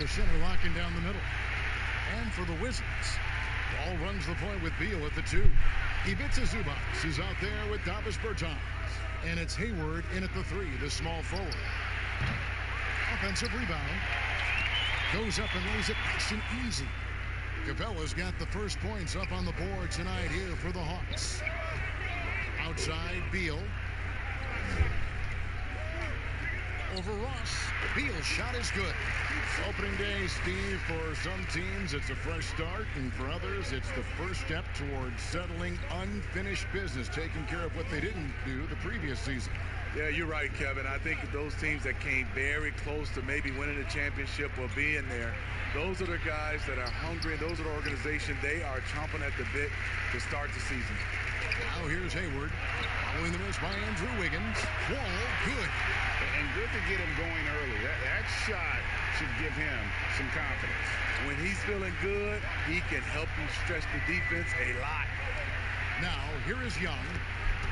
The center locking down the middle. And for the Wizards, Ball runs the point with Beal at the 2. Ivica Zubac is out there with Davis Bertans. And it's Hayward in at the 3, the small forward. Offensive rebound. Goes up and lays it nice and easy. Capella's got the first points up on the board tonight here for the Hawks. Outside, Beal. Over Ross. Beal's shot is good. Opening day, Steve, for some teams it's a fresh start, and for others it's the first step towards settling unfinished business, taking care of what they didn't do the previous season. Yeah, you're right, Kevin. I think those teams that came very close to maybe winning the championship or being there, those are the guys that are hungry, and those are the organization. They are chomping at the bit to start the season. Now here's Hayward. Following the miss by Andrew Wiggins. Wall, good. And good to get him going early. That shot should give him some confidence. When he's feeling good, he can help you stretch the defense a lot. Now, here is Young.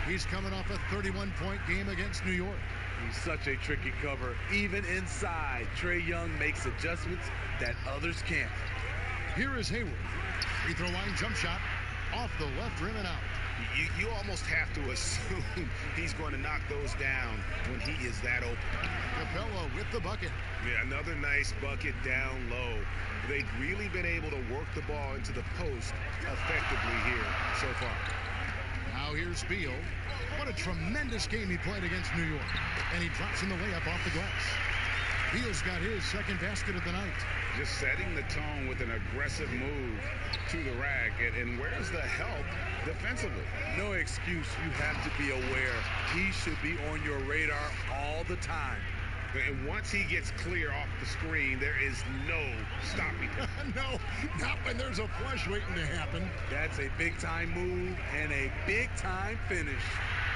He's coming off a 31-point game against New York. He's such a tricky cover. Even inside, Trae Young makes adjustments that others can't. Here is Hayward. Free throw line jump shot. Off the left rim and out. You almost have to assume he's going to knock those down when he is that open. Capella with the bucket. Yeah, another nice bucket down low. They've really been able to work the ball into the post effectively here so far. Now here's Beal. What a tremendous game he played against New York. And he drops in the layup off the glass. Beal's got his second basket of the night. Just setting the tone with an aggressive move to the rack. And where's the help defensively? No excuse. You have to be aware. He should be on your radar all the time. And once he gets clear off the screen, there is no stopping him. No, not when there's a flush waiting to happen. That's a big-time move and a big-time finish.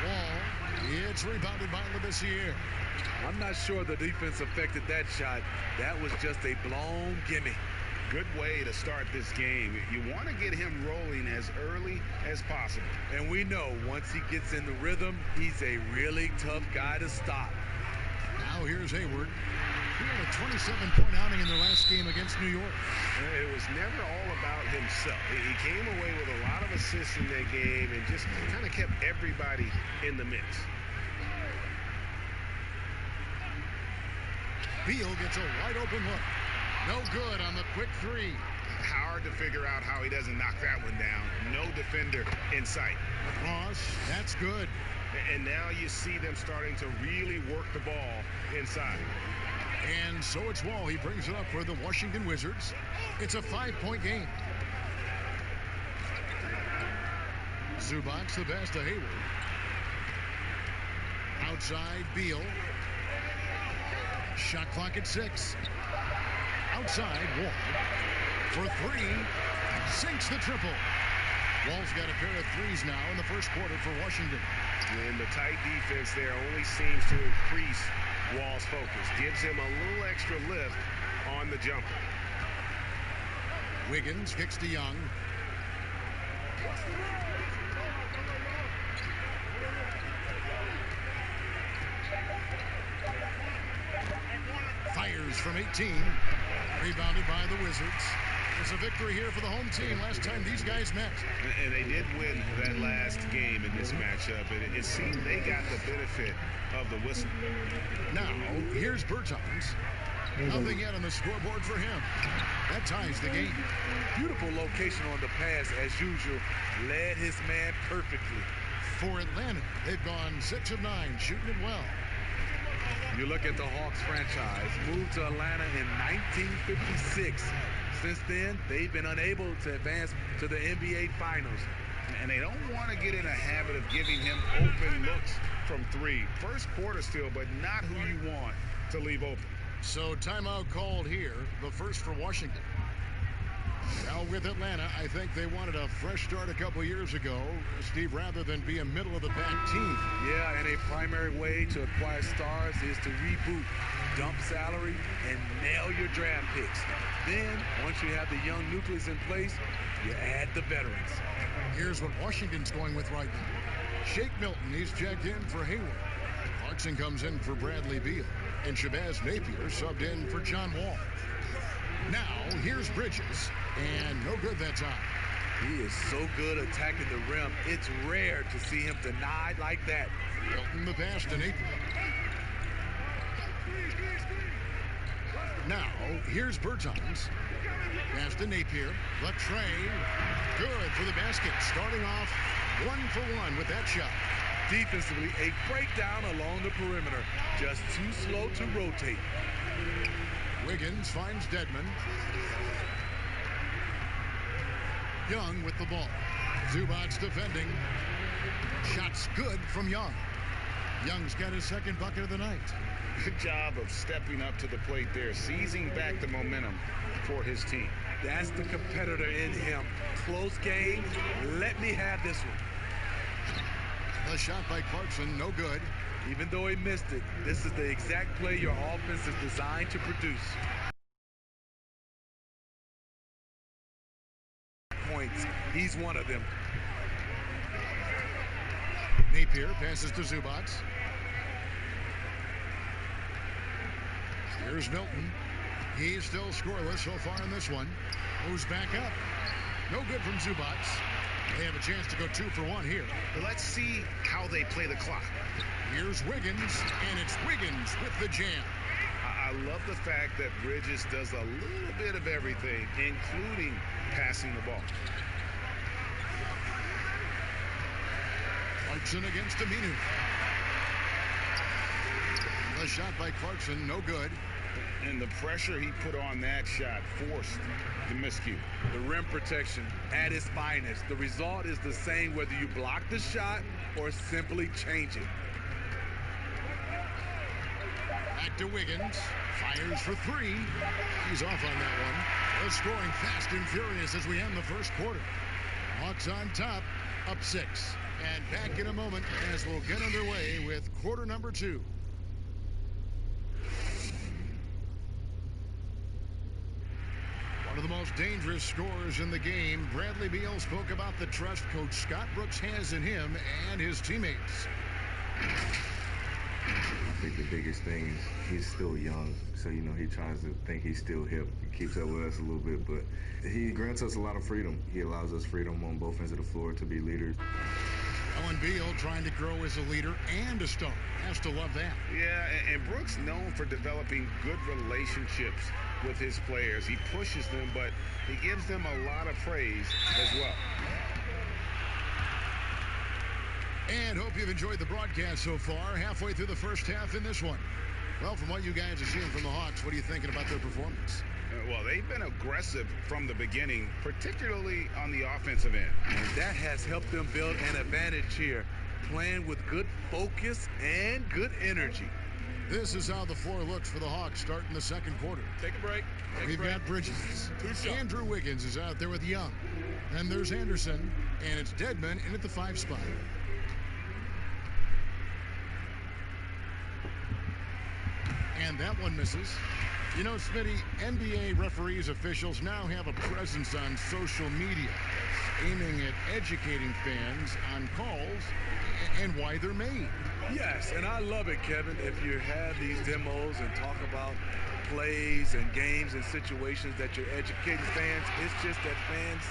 Wall, it's rebounded by Labissiere. I'm not sure the defense affected that shot. That was just a blown gimme. Good way to start this game. You want to get him rolling as early as possible. And we know once he gets in the rhythm, he's a really tough guy to stop. Now here's Hayward. He had a 27-point outing in their last game against New York. It was never all about himself. He came away with a lot of assists in that game and just kind of kept everybody in the mix. Beal gets a wide open look. No good on the quick 3. Hard to figure out how he doesn't knock that one down. No defender in sight. Cross, that's good. And now you see them starting to really work the ball inside. And so it's Wall. He brings it up for the Washington Wizards. It's a 5-point game. Zubac, the pass to Hayward. Outside, Beal. Shot clock at 6. Outside, Wall. For 3. Sinks the triple. Wall's got a pair of threes now in the first quarter for Washington. And the tight defense there only seems to increase Wall's focus. Gives him a little extra lift on the jumper. Wiggins kicks to Young. Fires from 18. Rebounded by the Wizards. It's a victory here for the home team last time these guys met. And they did win that last game in this matchup. And it seemed they got the benefit of the whistle. Now, here's Bertans. Nothing yet on the scoreboard for him. That ties the game. Beautiful location on the pass, as usual. Led his man perfectly. For Atlanta, they've gone 6 of 9, shooting it well. You look at the Hawks franchise, moved to Atlanta in 1956. Since then, they've been unable to advance to the NBA Finals. And they don't want to get in a habit of giving him open looks from 3. First quarter still, but not who you want to leave open. So timeout called here, the first for Washington. Now with Atlanta, I think they wanted a fresh start a couple years ago, Steve, rather than be a middle-of-the-pack team. Yeah, and a primary way to acquire stars is to reboot, dump salary, and nail your draft picks. Then, once you have the young nucleus in place, you add the veterans. Here's what Washington's going with right now. Shake Milton, he's checked in for Hayward. Clarkson comes in for Bradley Beal. And Shabazz Napier subbed in for John Wall. Here's Bridges, and no good that time. He is so good attacking the rim. It's rare to see him denied like that. Milton the pass to Napier. Now, here's Bertans. Pass to Napier. Latre. Good for the basket. Starting off 1 for 1 with that shot. Defensively, a breakdown along the perimeter. Just too slow to rotate. Wiggins finds Dedmon. Young with the ball. Zubac's defending. Shot's good from Young. Young's got his second bucket of the night. Good job of stepping up to the plate there, seizing back the momentum for his team. That's the competitor in him. Close game. Let me have this one. The shot by Clarkson, no good. Even though he missed it, this is the exact play your offense is designed to produce. Points. He's one of them. Napier passes to Zubac. Here's Milton. He's still scoreless so far in this one. Moves back up. No good from Zubac. They have a chance to go 2 for 1 here. But let's see how they play the clock. Here's Wiggins, and it's Wiggins with the jam. I love the fact that Bridges does a little bit of everything, including passing the ball. Clarkson against Aminu. The shot by Clarkson, no good. And the pressure he put on that shot forced the miscue. The rim protection at its finest. The result is the same whether you block the shot or simply change it. Back to Wiggins. Fires for 3. He's off on that one. We're scoring fast and furious as we end the first quarter. Hawks on top, up 6. And back in a moment as we'll get underway with quarter number 2. One of the most dangerous scorers in the game, Bradley Beal spoke about the trust Coach Scott Brooks has in him and his teammates. I think the biggest thing is he's still young, so, he tries to think he's still hip. He keeps up with us a little bit, but he grants us a lot of freedom. He allows us freedom on both ends of the floor to be leaders. Owen Beal trying to grow as a leader and a star. Has to love that. Yeah, and Brooks known for developing good relationships with his players. He pushes them, but he gives them a lot of praise as well. And hope you've enjoyed the broadcast so far. Halfway through the first half in this one. Well, from what you guys are seeing from the Hawks, what are you thinking about their performance? Well, they've been aggressive from the beginning, particularly on the offensive end. And that has helped them build an advantage here, playing with good focus and good energy. This is how the floor looks for the Hawks starting the second quarter. Take a break. We've got Bridges. Andrew Wiggins is out there with Young. Then there's Anderson, and it's Dedmon in at the 5 spot. And that one misses. You know, Smitty, NBA referees, officials now have a presence on social media, aiming at educating fans on calls and why they're made. Yes, and I love it, Kevin. If you have these demos and talk about plays and games and situations that you're educating fans, it's just that fans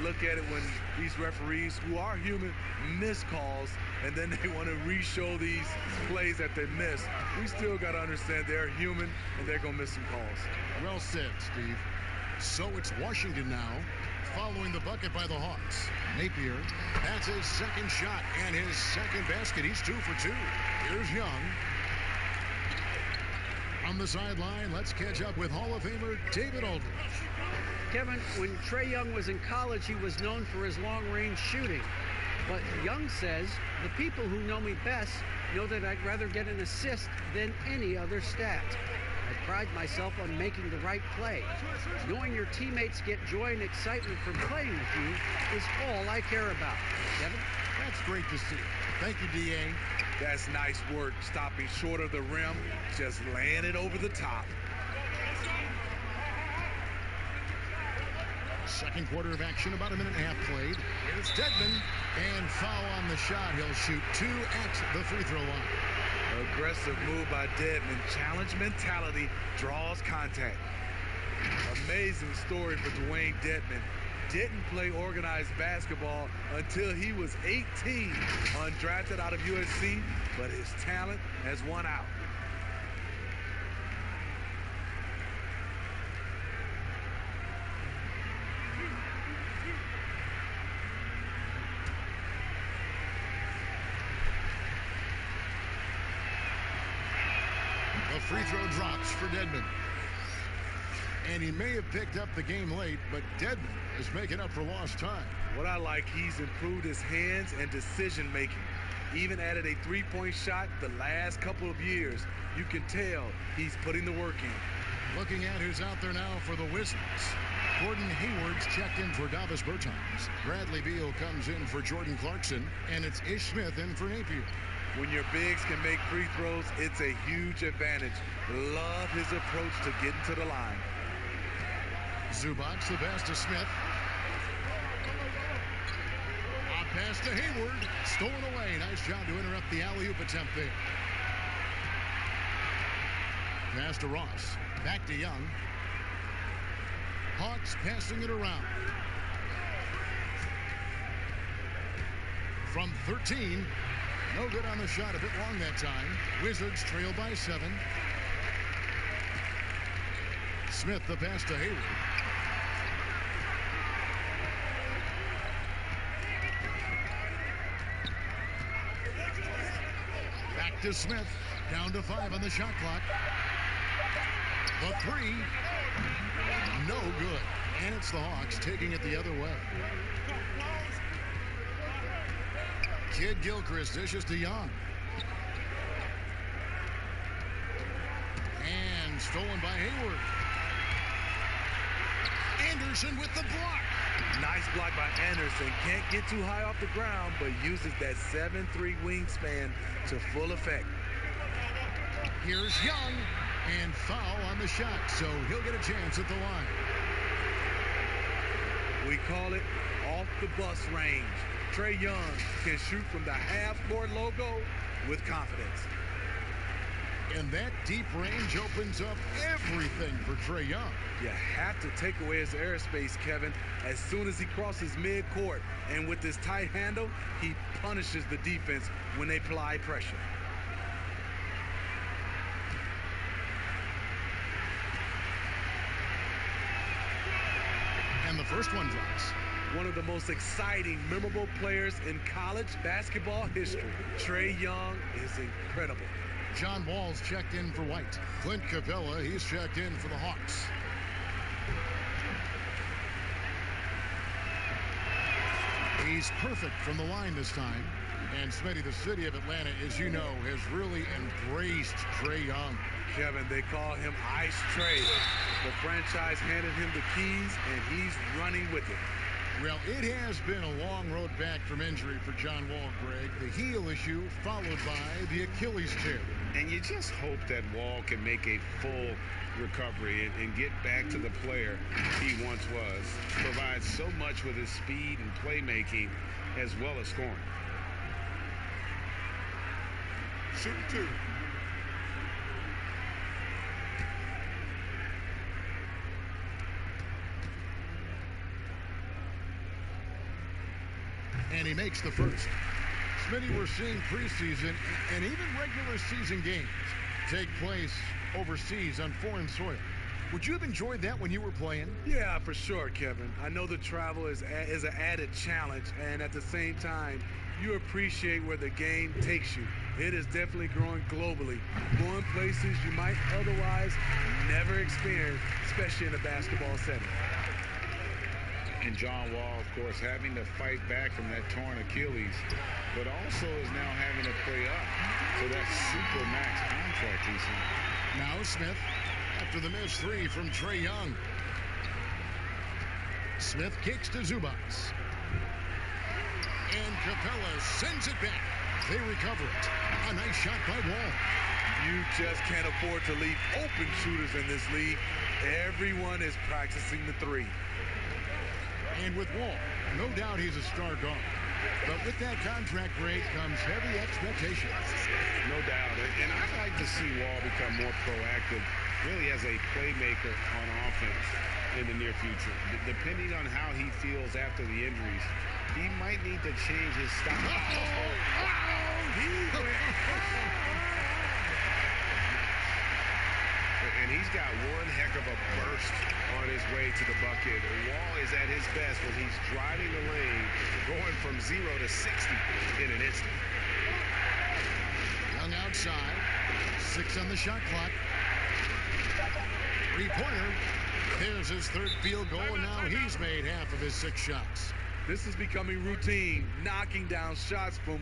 look at it when these referees, who are human, miss calls, and then they want to re-show these plays that they missed. We still got to understand they're human, and they're going to miss some calls. Well said, Steve. So it's Washington now, following the bucket by the Hawks. Napier, that's his second shot and his second basket. He's 2 for 2. Here's Young. On the sideline, let's catch up with Hall of Famer David Aldridge. Kevin, when Trae Young was in college, he was known for his long-range shooting. But Young says, the people who know me best know that I'd rather get an assist than any other stat. I pride myself on making the right play. Knowing your teammates get joy and excitement from playing with you is all I care about. Kevin? That's great to see. Thank you, D.A. That's nice work, stopping short of the rim, just laying it over the top. Second quarter of action, about a minute and a half played. Here's Dedmon, and foul on the shot. He'll shoot 2 at the free throw line. Aggressive move by Dedmon. Challenge mentality draws contact. Amazing story for Dwayne Dedmon. Didn't play organized basketball until he was 18, undrafted out of USC, but his talent has won out. The free throw drops for Dedmon. And he may have picked up the game late, but Dedmon is making up for lost time. What I like, he's improved his hands and decision-making. Even added a three-point shot the last couple of years. You can tell he's putting the work in. Looking at who's out there now for the Wizards. Gordon Hayward's checked in for Davis Bertans. Bradley Beal comes in for Jordan Clarkson. And it's Ish Smith in for Napier. When your bigs can make free throws, it's a huge advantage. Love his approach to getting to the line. Zubac, the pass to Smith. A pass to Hayward. Stolen away. Nice job to interrupt the alley-oop attempt there. Pass to Ross. Back to Young. Hawks passing it around. From 13. No good on the shot. A bit long that time. Wizards trail by 7. Smith, the pass to Hayward. Back to Smith. Down to 5 on the shot clock. The 3. No good. And it's the Hawks taking it the other way. Kid Gilchrist dishes to Young. And stolen by Hayward. Anderson with the block. Nice block by Anderson. Can't get too high off the ground, but uses that 7'3" wingspan to full effect. Here's Young. And foul on the shot, so he'll get a chance at the line. We call it off the bus range. Trae Young can shoot from the half-court logo with confidence. And that deep range opens up everything for Trae Young. You have to take away his airspace, Kevin, as soon as he crosses midcourt. And with this tight handle, he punishes the defense when they apply pressure. And the first one drops. One of the most exciting, memorable players in college basketball history. Trae Young is incredible. John Wall's checked in for White. Clint Capella, he's checked in for the Hawks. He's perfect from the line this time. And Smitty, the city of Atlanta, as you know, has really embraced Trae Young. Kevin, they call him Ice Trae. The franchise handed him the keys, and he's running with it. Well, it has been a long road back from injury for John Wall, Greg. The heel issue followed by the Achilles tear. And you just hope that Wall can make a full recovery and get back to the player he once was. Provides so much with his speed and playmaking as well as scoring. Shooting 2. And he makes the first. Smitty, we're seeing preseason and even regular season games take place overseas on foreign soil. Would you have enjoyed that when you were playing? Yeah, for sure, Kevin. I know the travel is an added challenge, and at the same time, you appreciate where the game takes you. It is definitely growing globally, going places you might otherwise never experience, especially in a basketball setting. And John Wall, of course, having to fight back from that torn Achilles, but also is now having to play up to that super max contract he's in. Now Smith, after the missed 3 from Trae Young. Smith kicks to Zubac. And Capella sends it back. They recover it. A nice shot by Wall. You just can't afford to leave open shooters in this league. Everyone is practicing the 3. And with Wall, no doubt he's a star guard. But with that contract break comes heavy expectations. No doubt. And I'd like to see Wall become more proactive, really as a playmaker on offense in the near future. Depending on how he feels after the injuries, he might need to change his style. And he's got one heck of a burst on his way to the bucket. Wall is at his best when he's driving the lane, going from 0 to 60 in an instant. Young outside. 6 on the shot clock. Three-pointer. There's his third field goal, and now he's made half of his 6 shots. This is becoming routine, knocking down shots from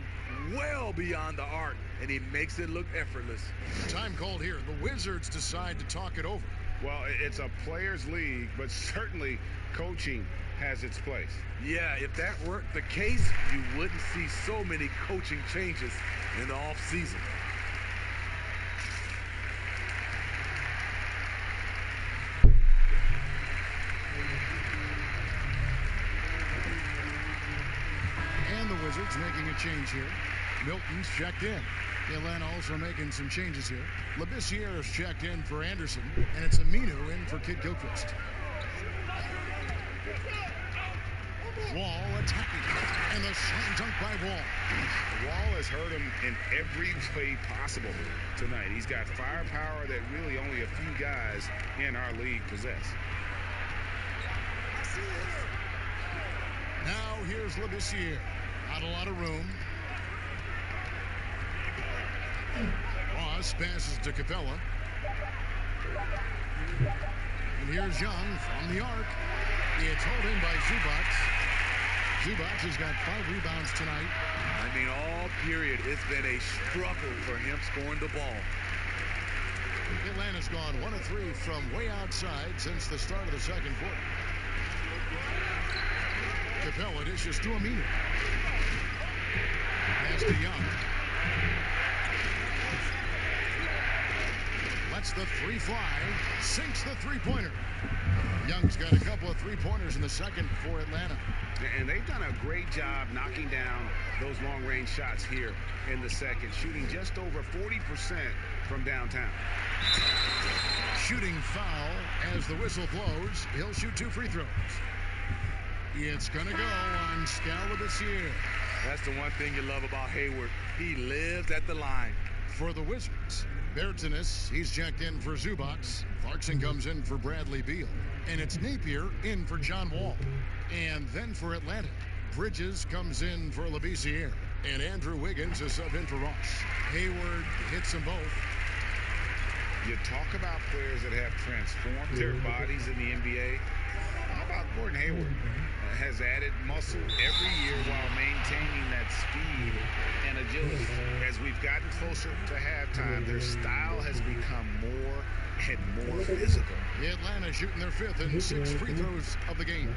well beyond the arc, and he makes it look effortless. Time called here. The Wizards decide to talk it over. Well, it's a players' league, but certainly coaching has its place. Yeah, if that weren't the case, you wouldn't see so many coaching changes in the offseason. And the Wizards making a change here. Milton's checked in. Atlanta also making some changes here. Labissiere's checked in for Anderson, and it's Aminu in for Kid Gilchrist. Wall attacking, and the slam dunk by Wall. Wall has hurt him in every way possible tonight. He's got firepower that really only a few guys in our league possess. Now here's Labissiere. Not a lot of room. Ross passes to Capella. And here's Young from the arc. It's held in by Zubac. Zubac has got 5 rebounds tonight. I mean, all period, it's been a struggle for him scoring the ball. Atlanta's gone 1 of 3 from way outside since the start of the second quarter. Capella dishes to Aminu. Pass to Young. Lets the 3 fly. Sinks the three-pointer. Young's got a couple of three-pointers in the second for Atlanta. And they've done a great job knocking down those long-range shots here in the second, shooting just over 40% from downtown. Shooting foul as the whistle blows. He'll shoot 2 free throws. It's going to go on Labissiere. That's the one thing you love about Hayward. He lives at the line. For the Wizards, Bertanis, he's checked in for Zubac. Clarkson comes in for Bradley Beal. And it's Napier in for John Wall. And then for Atlanta, Bridges comes in for Labissiere. And Andrew Wiggins is sub in for Ross. Hayward hits them both. You talk about players that have transformed their bodies in the NBA. How about Gordon Hayward? Has added muscle every year while maintaining that speed and agility. As we've gotten closer to halftime, their style has become more and more physical. Atlanta shooting their 5th and 6 free throws of the game.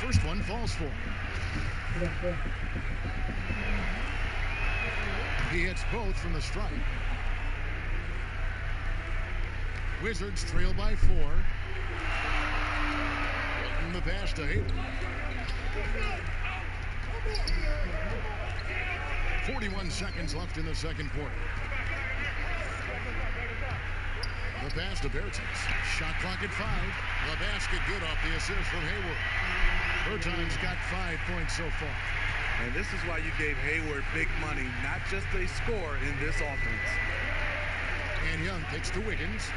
First one falls for him. He hits both from the stripe. Wizards trail by 4. And the pass to Hayward. 41 seconds left in the second quarter. The pass to Bertans. Shot clock at 5. The basket good off the assist from Hayward. Bertans got 5 points so far. And this is why you gave Hayward big money, not just a score in this offense. And Young kicks to Wiggins.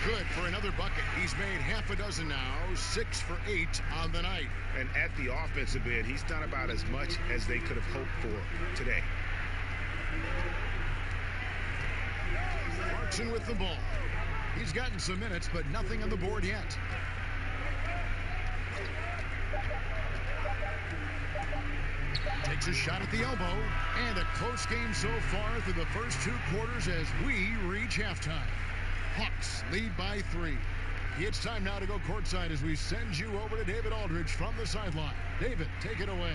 Good for another bucket. He's made half a dozen now, 6 for 8 on the night. And at the offensive end, he's done about as much as they could have hoped for today. Clarkson with the ball. He's gotten some minutes, but nothing on the board yet. Takes a shot at the elbow, and a close game so far through the first 2 quarters as we reach halftime. Hawks lead by 3. It's time now to go courtside as we send you over to David Aldridge from the sideline. David, take it away.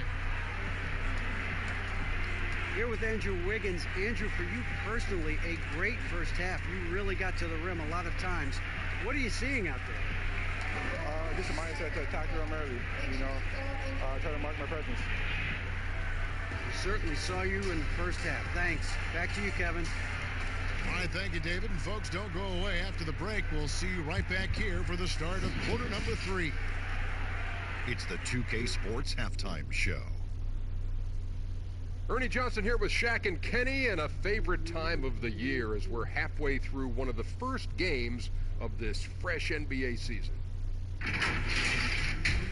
Here with Andrew Wiggins. Andrew, for you personally, a great first half. You really got to the rim a lot of times. What are you seeing out there? Just a mindset to attack the rim early, try to mark my presence. We certainly saw you in the first half. Thanks. Back to you, Kevin. All right, thank you, David. And folks, don't go away. After the break, we'll see you right back here for the start of quarter number 3. It's the 2K Sports Halftime Show. Ernie Johnson here with Shaq and Kenny, and a favorite time of the year as we're halfway through one of the first games of this fresh NBA season.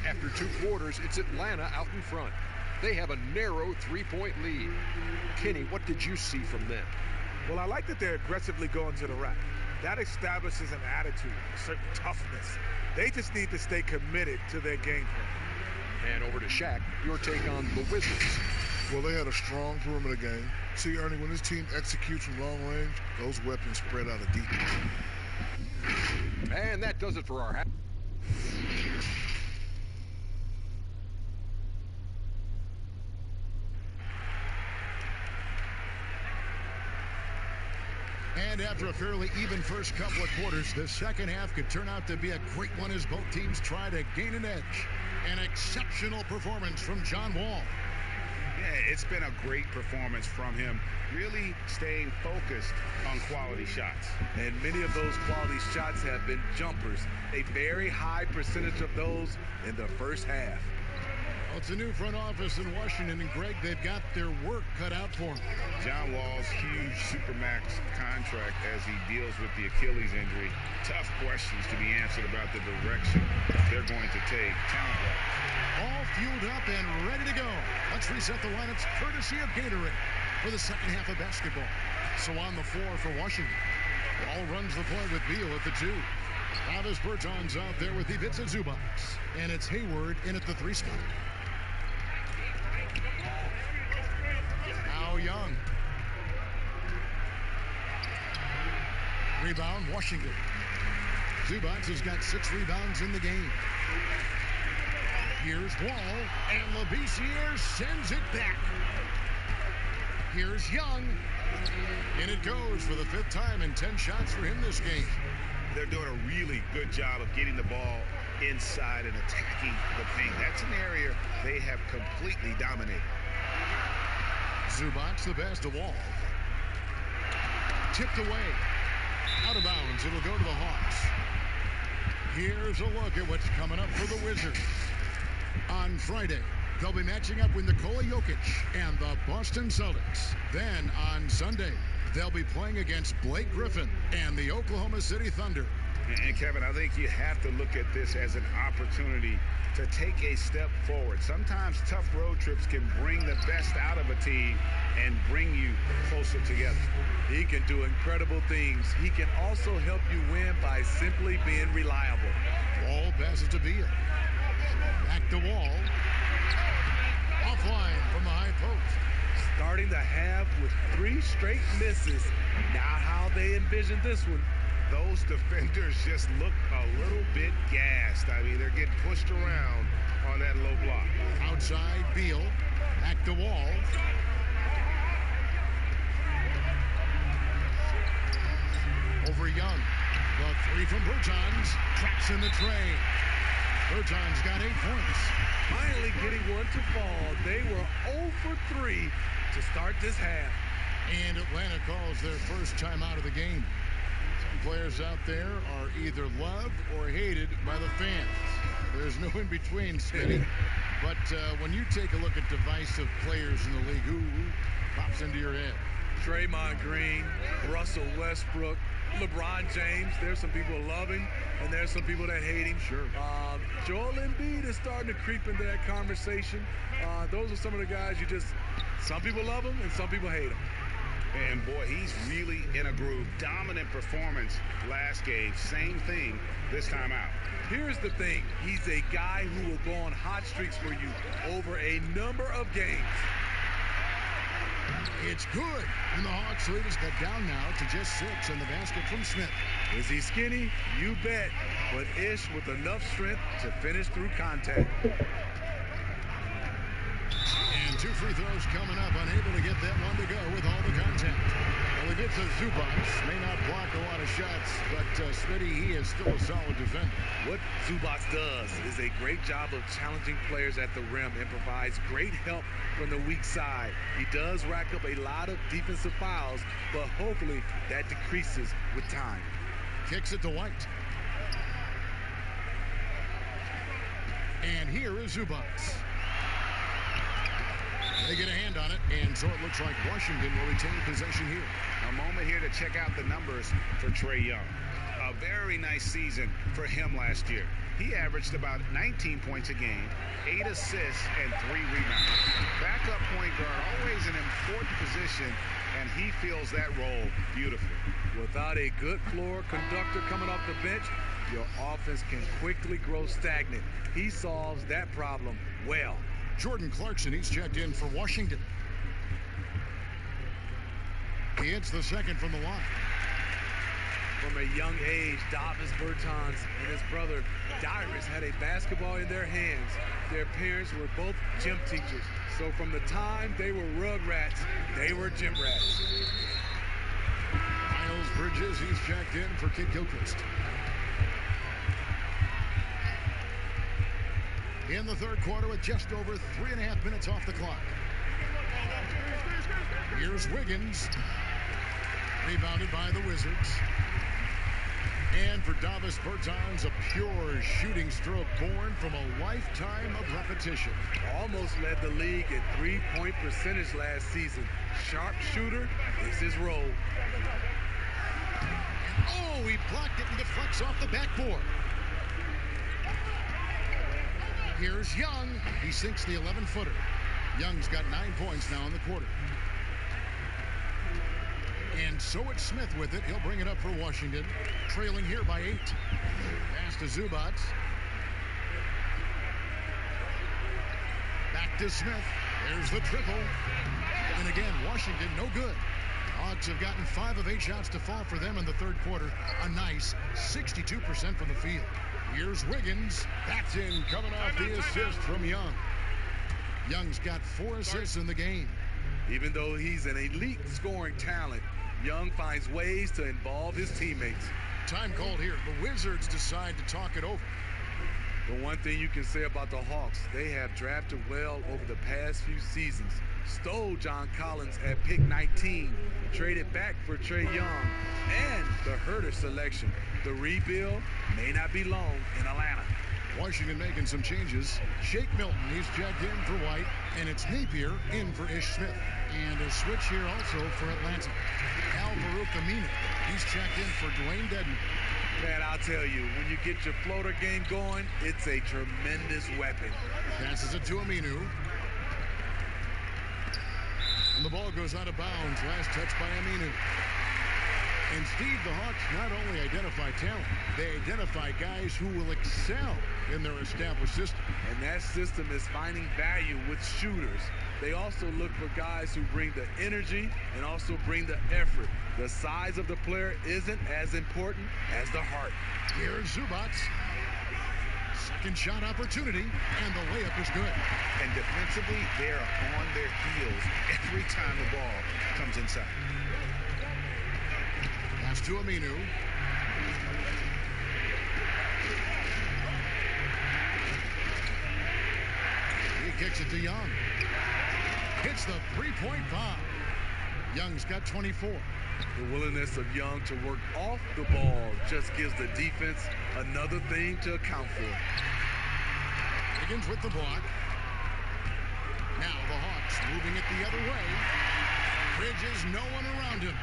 After 2 quarters, it's Atlanta out in front. They have a narrow 3-point lead. Kenny, what did you see from them? Well, I like that they're aggressively going to the rack. That establishes an attitude, a certain toughness. They just need to stay committed to their game plan. And over to Shaq, your take on the Wizards. Well, they had a strong perimeter game. See, Ernie, when this team executes from long range, those weapons spread out of deep. And that does it for our half. And after a fairly even first couple of quarters, the second half could turn out to be a great one as both teams try to gain an edge. An exceptional performance from John Wall. Yeah, it's been a great performance from him, really staying focused on quality shots. And many of those quality shots have been jumpers. A very high percentage of those in the first half. Well, it's a new front office in Washington, and Greg, they've got their work cut out for them. John Wall's huge Supermax contract as he deals with the Achilles injury. Tough questions to be answered about the direction they're going to take talent-wise. All fueled up and ready to go. Let's reset the lineups courtesy of Gatorade for the second half of basketball. So on the floor for Washington, Wall runs the point with Beal at the 2. Davis Bertans out there with Ivica Zubac. And it's Hayward in at the 3 spot. Now Young. Rebound, Washington. Zubac has got 6 rebounds in the game. Here's Wall, and Labissiere sends it back. Here's Young, and it goes for the 5th time and 10 shots for him this game. They're doing a really good job of getting the ball inside and attacking the paint. That's an area they have completely dominated. Zubac, the best of all. Tipped away. Out of bounds. It'll go to the Hawks. Here's a look at what's coming up for the Wizards. On Friday, they'll be matching up with Nikola Jokic and the Boston Celtics. Then on Sunday, they'll be playing against Blake Griffin and the Oklahoma City Thunder. And Kevin, I think you have to look at this as an opportunity to take a step forward. Sometimes tough road trips can bring the best out of a team and bring you closer together. He can do incredible things. He can also help you win by simply being reliable. Wall passes to Beal. Back to Wall. Offline from the high post. Starting the half with 3 straight misses. Not how they envisioned this one. Those defenders just look a little bit gassed. I mean, they're getting pushed around on that low block. Outside, Beal. Back to Wall. Over Young. The 3 from Bertans. Traps in the tray. Bertans got 8 points. Finally getting one to fall. They were 0 for 3 to start this half. And Atlanta calls their first time out of the game. Some players out there are either loved or hated by the fans. There's no in between, Smitty. But when you take a look at divisive players in the league, who pops into your head? Draymond Green, Russell Westbrook, LeBron James. There's some people who love him, and there's some people that hate him. Sure. Joel Embiid is starting to creep into that conversation. Those are some of the guys some people love him and some people hate him. And boy, he's really in a groove. Dominant performance last game. Same thing this time out. Here's the thing. He's a guy who will go on hot streaks for you over a number of games. It's good. And the Hawks lead has got down now to just 6 in the basket from Smith. Is he skinny? You bet. But Ish with enough strength to finish through contact. And 2 free throws coming up, unable to get that one to go with all the contact. Well, he gets a Zubac. May not block a lot of shots, but Smitty, he is still a solid defender. What Zubac does is a great job of challenging players at the rim and provides great help from the weak side. He does rack up a lot of defensive fouls, but hopefully that decreases with time. Kicks it to White. And here is Zubac. They get a hand on it, and so it looks like Washington will retain possession here. A moment here to check out the numbers for Trae Young. A very nice season for him last year. He averaged about 19 points a game, 8 assists, and 3 rebounds. Backup point guard, always an important position, and he fills that role beautifully. Without a good floor conductor coming off the bench, your offense can quickly grow stagnant. He solves that problem well. Jordan Clarkson, he's checked in for Washington. He hits the second from the line. From a young age, Davis Bertans and his brother Dyrus had a basketball in their hands. Their parents were both gym teachers. So from the time they were rugrats, they were gym rats. Miles Bridges, he's checked in for Kid Gilchrist. In the third quarter with just over 3.5 minutes off the clock. Here's Wiggins. Rebounded by the Wizards. And for Davis Bertans, a pure shooting stroke born from a lifetime of repetition. Almost led the league in three-point percentage last season. Sharp shooter is his role. And oh, he blocked it and deflects off the backboard. Here's Young. He sinks the 11-footer. Young's got 9 points now in the quarter. And so it's Smith with it. He'll bring it up for Washington. Trailing here by 8. Pass to Zubac. Back to Smith. There's the triple. And again, Washington no good. Hawks have gotten 5 of 8 shots to fall for them in the third quarter. A nice 62% from the field. Here's Wiggins. That's in, coming off the assist from Young. Young's got 4 assists in the game. Even though he's an elite scoring talent, Young finds ways to involve his teammates. Time called here. The Wizards decide to talk it over. The one thing you can say about the Hawks, they have drafted well over the past few seasons. Stole John Collins at pick 19, traded back for Trae Young, and the Herter selection. The rebuild may not be long in Atlanta. Washington making some changes. Shake Milton, he's checked in for White, and it's Napier in for Ish Smith. And a switch here also for Atlanta. Al-Farouq Aminu, he's checked in for Dwayne Dedman. Man, I'll tell you, when you get your floater game going, it's a tremendous weapon. Passes it to Aminu. And the ball goes out of bounds. Last touch by Aminu. And Steve, the Hawks not only identify talent, they identify guys who will excel in their established system. And that system is finding value with shooters. They also look for guys who bring the energy and also bring the effort. The size of the player isn't as important as the heart. Here's Zubac. Second shot opportunity, and the layup is good. And defensively, they're on their heels every time the ball comes inside. Pass to Aminu. He kicks it to Young. Hits the three-point bomb. Young's got 24. The willingness of Young to work off the ball just gives the defense another thing to account for. Begins with the block. Now the Hawks moving it the other way. Bridges, no one around him.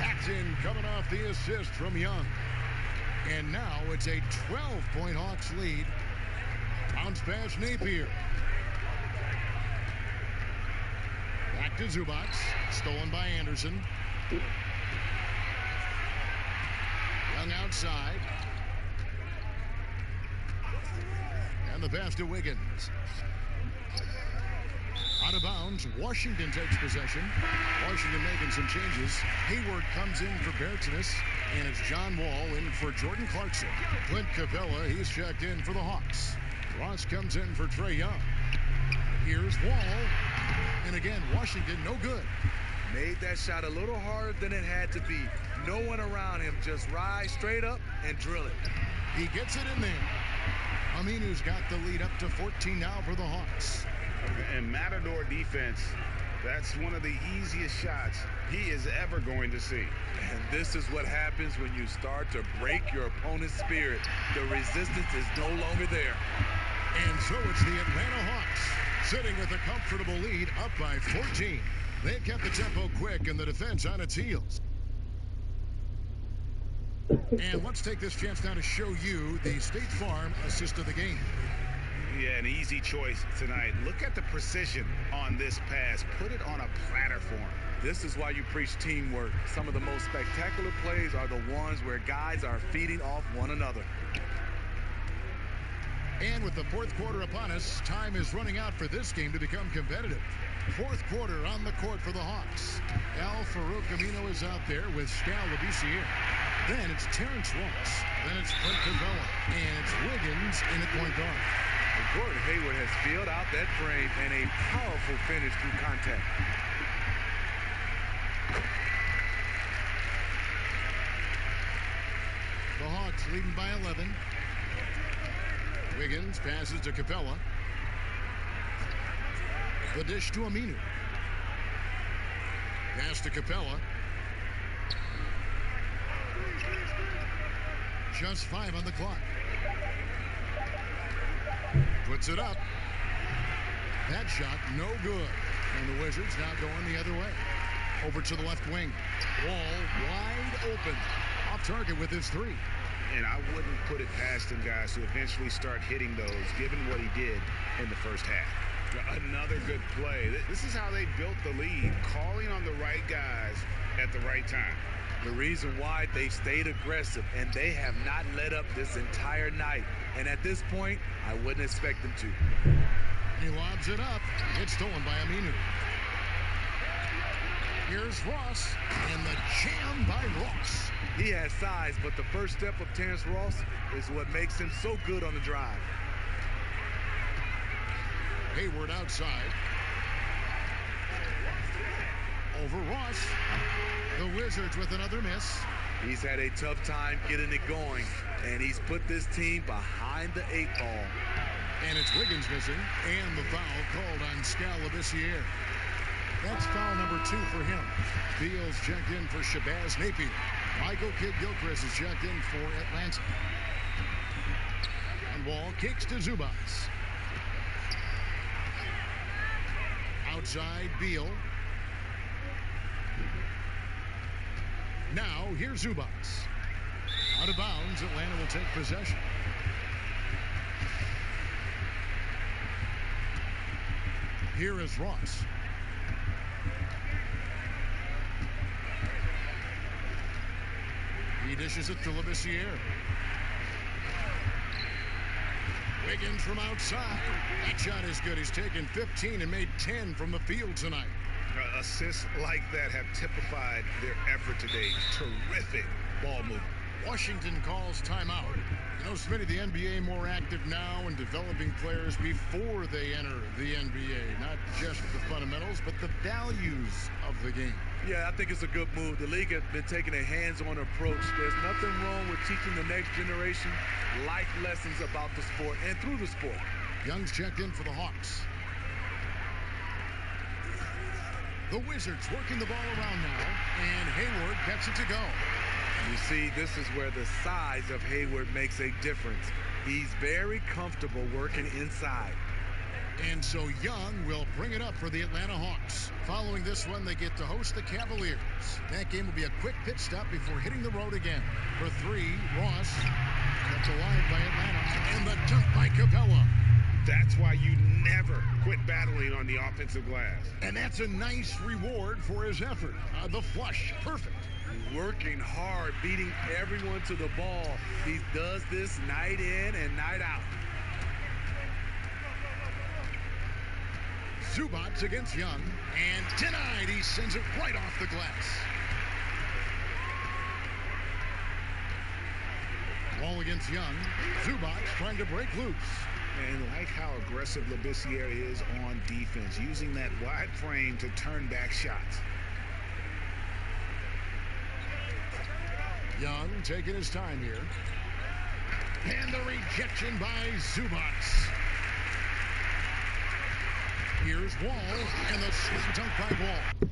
That's in, coming off the assist from Young. And now it's a 12-point Hawks lead. Bounce pass Napier. Back to Zubac. Stolen by Anderson. Young outside. And the pass to Wiggins. Out of bounds, Washington takes possession. Washington making some changes. Hayward comes in for Bertines, and it's John Wall in for Jordan Clarkson. Clint Capella, he's checked in for the Hawks. Ross comes in for Trae Young. Here's Wall, and again, Washington no good. Made that shot a little harder than it had to be. No one around him, just rise straight up and drill it. He gets it in there. Aminu's got the lead up to 14 now for the Hawks. And Matador defense, that's one of the easiest shots he is ever going to see. And this is what happens when you start to break your opponent's spirit. The resistance is no longer there. And so it's the Atlanta Hawks sitting with a comfortable lead up by 14. They've kept the tempo quick and the defense on its heels. And let's take this chance now to show you the State Farm assist of the game. Yeah, an easy choice tonight. Look at the precision on this pass. Put it on a platter for him. This is why you preach teamwork. Some of the most spectacular plays are the ones where guys are feeding off one another. And with the fourth quarter upon us, time is running out for this game to become competitive. Fourth quarter on the court for the Hawks. Al-Farouq Aminu is out there with Skal Labissiere. Then it's Terrence Ross. Then it's Clint Capella. And it's Wiggins in at point guard. Gordon Hayward has filled out that frame and a powerful finish through contact. The Hawks leading by 11. Wiggins passes to Capella. The dish to Aminu. Pass to Capella. Just 5 on the clock. Puts it up. That shot no good. And the Wizards now going the other way. Over to the left wing. Wall wide open. Off target with his three. And I wouldn't put it past him, guys, to eventually start hitting those, given what he did in the first half. Another good play. This is how they built the lead, calling on the right guys at the right time. The reason why they stayed aggressive, and they have not let up this entire night. And at this point, I wouldn't expect them to. He lobs it up. It's stolen by Aminu. Here's Ross, and the jam by Ross. He has size, but the first step of Terrence Ross is what makes him so good on the drive. Hayward outside. Over Ross. The Wizards with another miss. He's had a tough time getting it going, and he's put this team behind the 8 ball. And it's Wiggins missing, and the foul called on Skal Labissiere. That's foul number 2 for him. Beals checked in for Shabazz Napier. Michael Kidd-Gilchrist is checked in for Atlanta. And Wall kicks to Zubats. Outside, Beal. Now, here's Zubats. Out of bounds, Atlanta will take possession. Here is Ross. He dishes it to Labissiere. Wiggins from outside. That shot is good. He's taken 15 and made 10 from the field tonight. Assists like that have typified their effort today. Terrific ball movement. Washington calls timeout. You know, Smitty, the NBA more active now in developing players before they enter the NBA. Not just the fundamentals, but the values of the game. Yeah, I think it's a good move. The league has been taking a hands-on approach. There's nothing wrong with teaching the next generation life lessons about the sport and through the sport. Young's checked in for the Hawks. The Wizards working the ball around now, and Hayward gets it to go. You see, this is where the size of Hayward makes a difference. He's very comfortable working inside. And so Young will bring it up for the Atlanta Hawks. Following this one, they get to host the Cavaliers. That game will be a quick pit stop before hitting the road again. For 3, Ross kept alive by Atlanta. And the dunk by Capella. That's why you never quit battling on the offensive glass. And that's a nice reward for his effort. The flush, perfect. Working hard, beating everyone to the ball. He does this night in and night out. Zubac against Young. And denied. He sends it right off the glass. Wall against Young. Zubac trying to break loose. And like how aggressive Labissiere is on defense, using that wide frame to turn back shots. Young taking his time here. And the rejection by Zubac. Here's Wall, and the slam dunk by Wall.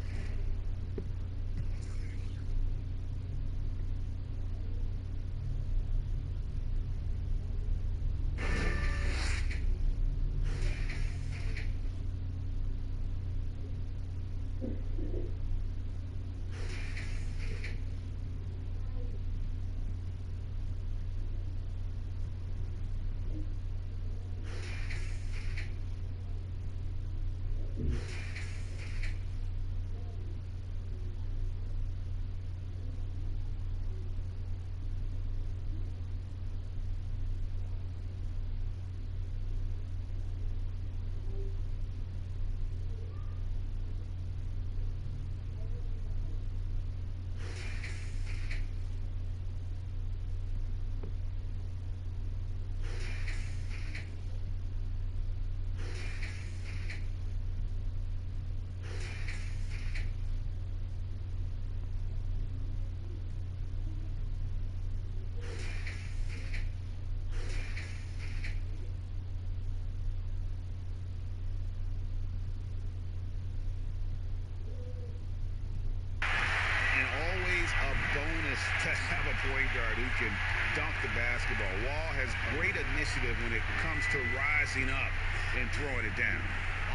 To have a point guard who can dunk the basketball. Wall has great initiative when it comes to rising up and throwing it down.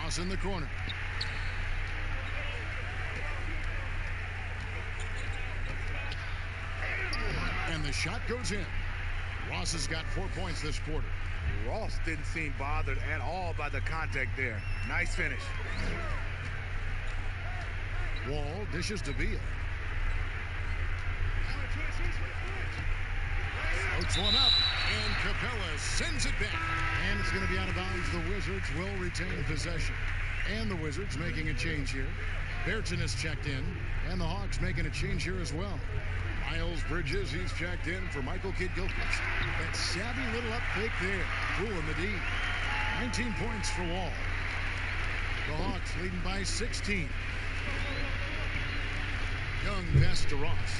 Ross in the corner. And the shot goes in. Ross has got 4 points this quarter. Ross didn't seem bothered at all by the contact there. Nice finish. Wall dishes to Villa. Floats one up, and Capella sends it back. And it's going to be out of bounds. The Wizards will retain possession. And the Wizards making a change here. Berton has checked in, and the Hawks making a change here as well. Miles Bridges, he's checked in for Michael Kidd-Gilchrist. That savvy little up fake there, fooling the D. 19 points for Wall. The Hawks leading by 16. Young pass to Ross.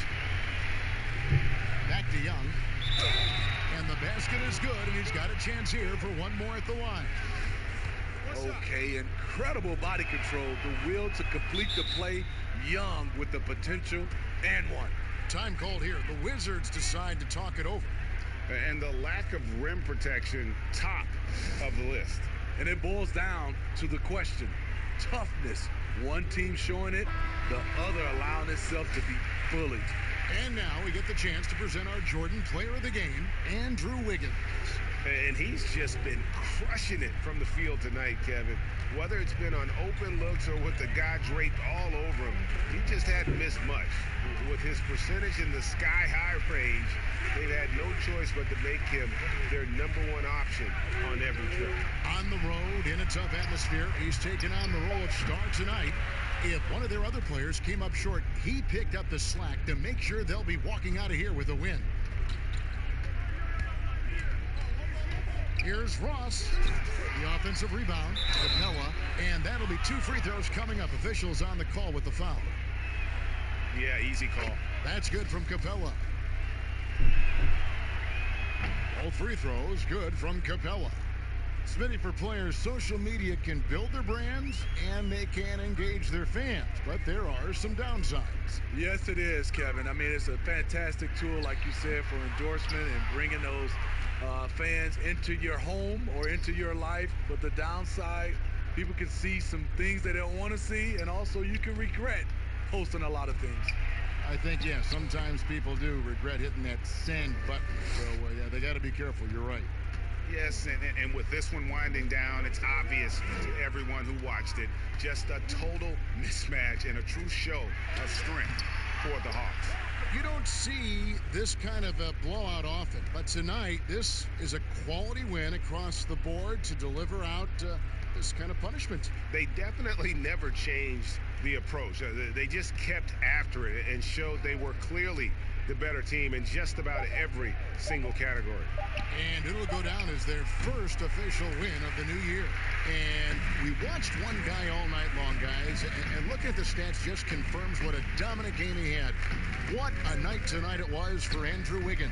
Back to Young. And the basket is good, and he's got a chance here for one more at the line. Okay, incredible body control. The will to complete the play. Young with the potential and one. Time called here. The Wizards decide to talk it over. And the lack of rim protection, top of the list. And it boils down to the question. Toughness. One team showing it, the other allowing itself to be bullied. And now we get the chance to present our Jordan Player of the Game, Andrew Wiggins. And he's just been crushing it from the field tonight, Kevin. Whether it's been on open looks or with the guy draped all over him, he just hadn't missed much. With his percentage in the sky-high range, they've had no choice but to make him their #1 option on every trip. On the road, in a tough atmosphere, he's taken on the role of star tonight. If one of their other players came up short, he picked up the slack to make sure they'll be walking out of here with a win. Here's Ross, the offensive rebound, Capella, and that'll be 2 free throws coming up. Officials on the call with the foul. Yeah, easy call. That's good from Capella. All free throws good from Capella. Smitty, for players, social media can build their brands and they can engage their fans, but there are some downsides. Yes, it is, Kevin. I mean, it's a fantastic tool, like you said, for endorsement and bringing those fans into your home or into your life. But the downside, people can see some things they don't want to see, and also you can regret posting a lot of things. I think, yeah, sometimes people do regret hitting that send button. So, yeah, they got to be careful. You're right. Yes, and with this one winding down, it's obvious to everyone who watched it. Just a total mismatch and a true show of strength. for the Hawks. You don't see this kind of a blowout often, but tonight this is a quality win across the board to deliver out this kind of punishment. They definitely never changed the approach. They just kept after it and showed they were clearly the better team in just about every single category. And it'll go down as their first official win of the new year. And we watched one guy all night long, guys, and looking at the stats just confirms what a dominant game he had. What a night tonight it was for Andrew Wiggins.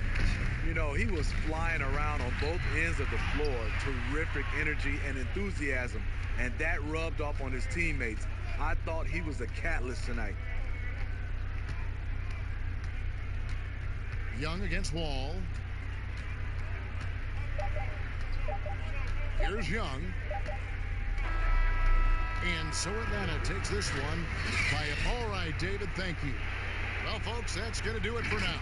You know, he was flying around on both ends of the floor. Terrific energy and enthusiasm, and that rubbed off on his teammates. I thought he was a catalyst tonight. Young against Wall. Here's Young. And so Atlanta takes this one by a... All right, David, thank you. Well, folks, that's going to do it for now.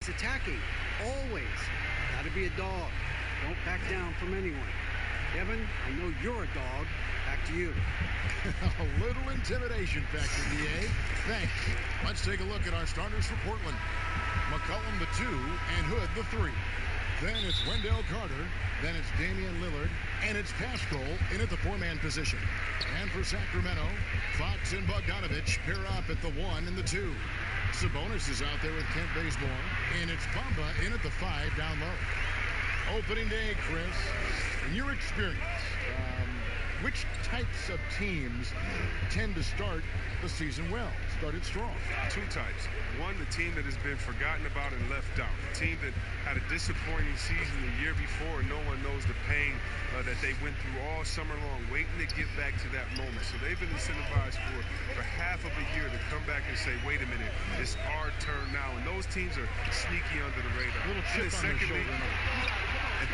Attacking, always. Gotta be a dog. Don't back down from anyone. Kevin, I know you're a dog. Back to you. A little intimidation factor, DA. Thanks. Let's take a look at our starters for Portland. McCollum, the 2, and Hood, the 3. Then it's Wendell Carter. Then it's Damian Lillard. And it's Pascal in at the 4-man position. And for Sacramento, Fox and Bogdanovich pair up at the 1 and the 2. Sabonis is out there with Kent Bazemore. And it's Bamba in at the 5 down low. Opening day, Chris. In your experience, which types of teams tend to start the season well, started strong? Two types. One, the team that has been forgotten about and left out. The team that had a disappointing season the year before, and no one knows the pain that they went through all summer long, waiting to get back to that moment. So they've been incentivized for half of a year to come back and say, wait a minute, it's our turn now. And those teams are sneaky under the radar. A little chip on their shoulder.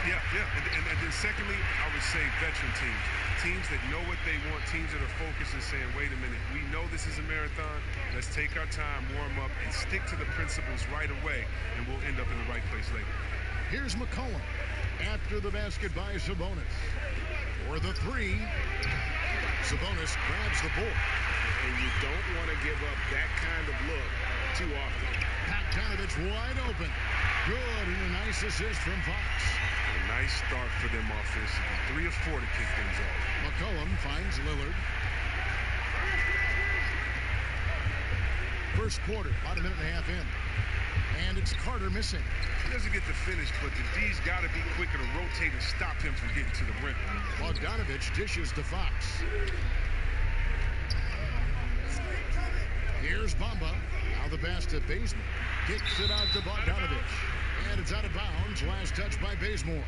And then secondly, I would say veteran teams. Teams that know what they want, teams that are focused and saying, wait a minute, we know this is a marathon. Let's take our time, warm up, and stick to the principles right away, and we'll end up in the right place later. Here's McCollum after the basket by Sabonis. For the three, Sabonis grabs the board. And you don't want to give up that kind of look too often. Bogdanovich wide open. Good, and a nice assist from Fox. A nice start for them offensively. 3 of 4 to kick things off. McCollum finds Lillard. First quarter, about a minute and a half in. And it's Carter missing. He doesn't get the finish, but the D's got to be quicker to rotate and stop him from getting to the rim. Bogdanovich dishes to Fox. Here's Bamba. Now the pass to Bazemore. Kicks it out to Bogdanovich. And it's out of bounds. Last touch by Bazemore.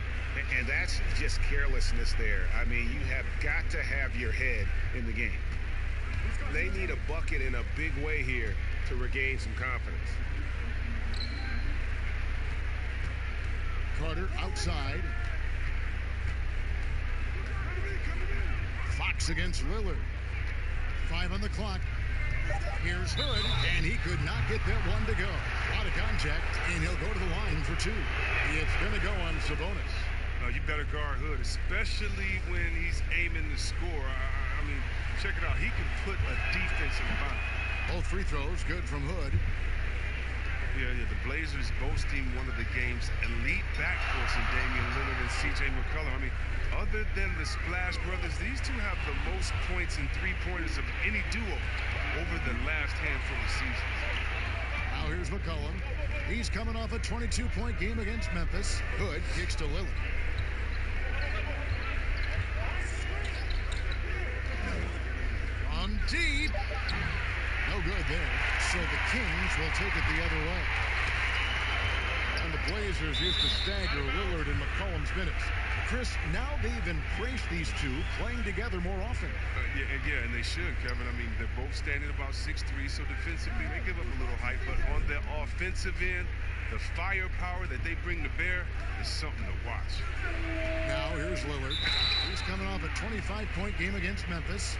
And that's just carelessness there. I mean, you have got to have your head in the game. They need a bucket in a big way here to regain some confidence. Carter outside. Fox against Lillard. 5 on the clock. Here's Hood, and he could not get that one to go. Out of contact, and he'll go to the line for 2. It's going to go on Sabonis. You better guard Hood, especially when he's aiming to score. I mean, check it out. He can put a defense in bounds. Both free throws good from Hood. Yeah, the Blazers boasting one of the game's elite backcourts in Damian Lillard and C.J. McCollum. I mean, other than the Splash Brothers, these two have the most points and three-pointers of any duo over the last handful of seasons. Now here's McCollum. He's coming off a 22-point game against Memphis. Hood kicks to Lillard. From deep. No good there. So the Kings will take it the other way. And the Blazers used to stagger Lillard and McCollum's minutes. Chris, now they've embraced these two playing together more often. Yeah, and they should, Kevin. I mean, they're both standing about 6'3", so defensively they give up a little height. But on the offensive end, the firepower that they bring to bear is something to watch. Now here's Lillard. He's coming off a 25-point game against Memphis.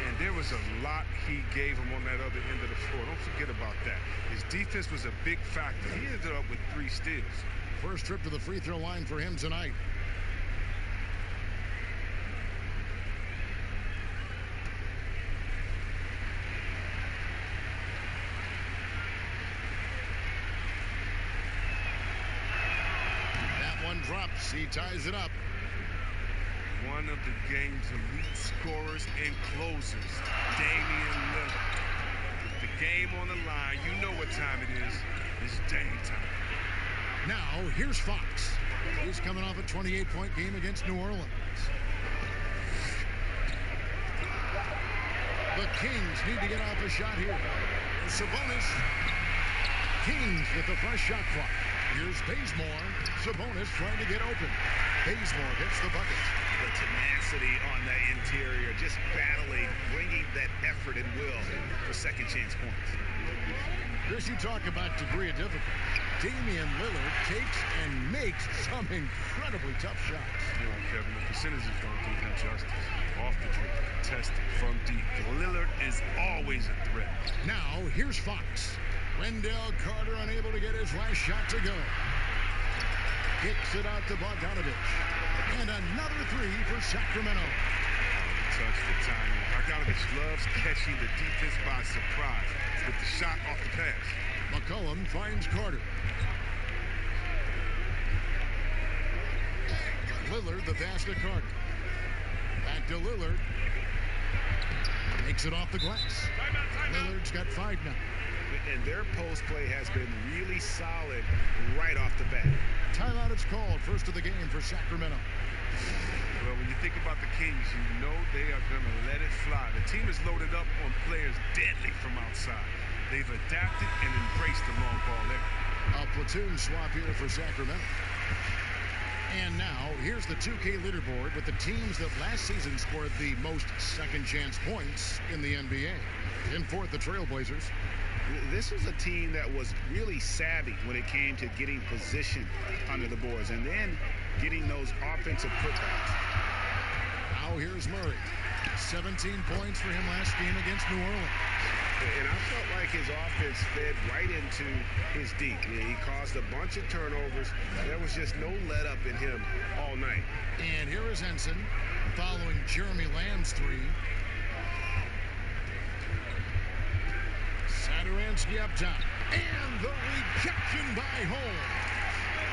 And there was a lot he gave him on that other end of the floor. Don't forget about that. His defense was a big factor. He ended up with 3 steals. First trip to the free throw line for him tonight. Drops. He ties it up. One of the game's elite scorers and closers, Damian Lillard. With the game on the line, you know what time it is. It's Dame time. Now, here's Fox. He's coming off a 28-point game against New Orleans. The Kings need to get off a shot here. Sabonis. Kings with the fresh shot clock. Here's Bazemore. Sabonis trying to get open. Bazemore gets the bucket. The tenacity on the interior, just battling, bringing that effort and will for second chance points. Chris, you talk about degree of difficulty. Damian Lillard takes and makes some incredibly tough shots. You know, Kevin, the percentages don't do him justice. Off the dribble, contested from deep. Lillard is always a threat. Now, here's Fox. Wendell Carter unable to get his last shot to go. Kicks it out to Bogdanovich. And another 3 for Sacramento. Touch the timing. Bogdanovich loves catching the defense by surprise with the shot off the pass. McCollum finds Carter. Lillard the pass to Carter. Back to Lillard. Makes it off the glass. Lillard's got 5 now. And their post play has been really solid right off the bat. Timeout is called. First of the game for Sacramento. Well, when you think about the Kings, you know they are going to let it fly. The team is loaded up on players deadly from outside. They've adapted and embraced the long ball there. A platoon swap here for Sacramento. And now, here's the 2K leaderboard with the teams that last season scored the most second chance points in the NBA. In fourth, the Trailblazers. This was a team that was really savvy when it came to getting position under the boards and then getting those offensive putbacks. Now here's Murray. 17 points for him last game against New Orleans. And I felt like his offense fed right into his D. He caused a bunch of turnovers. There was just no let up in him all night. And here is Henson following Jeremy Lamb's three. Satoransky up top. And the rejection by Holmes.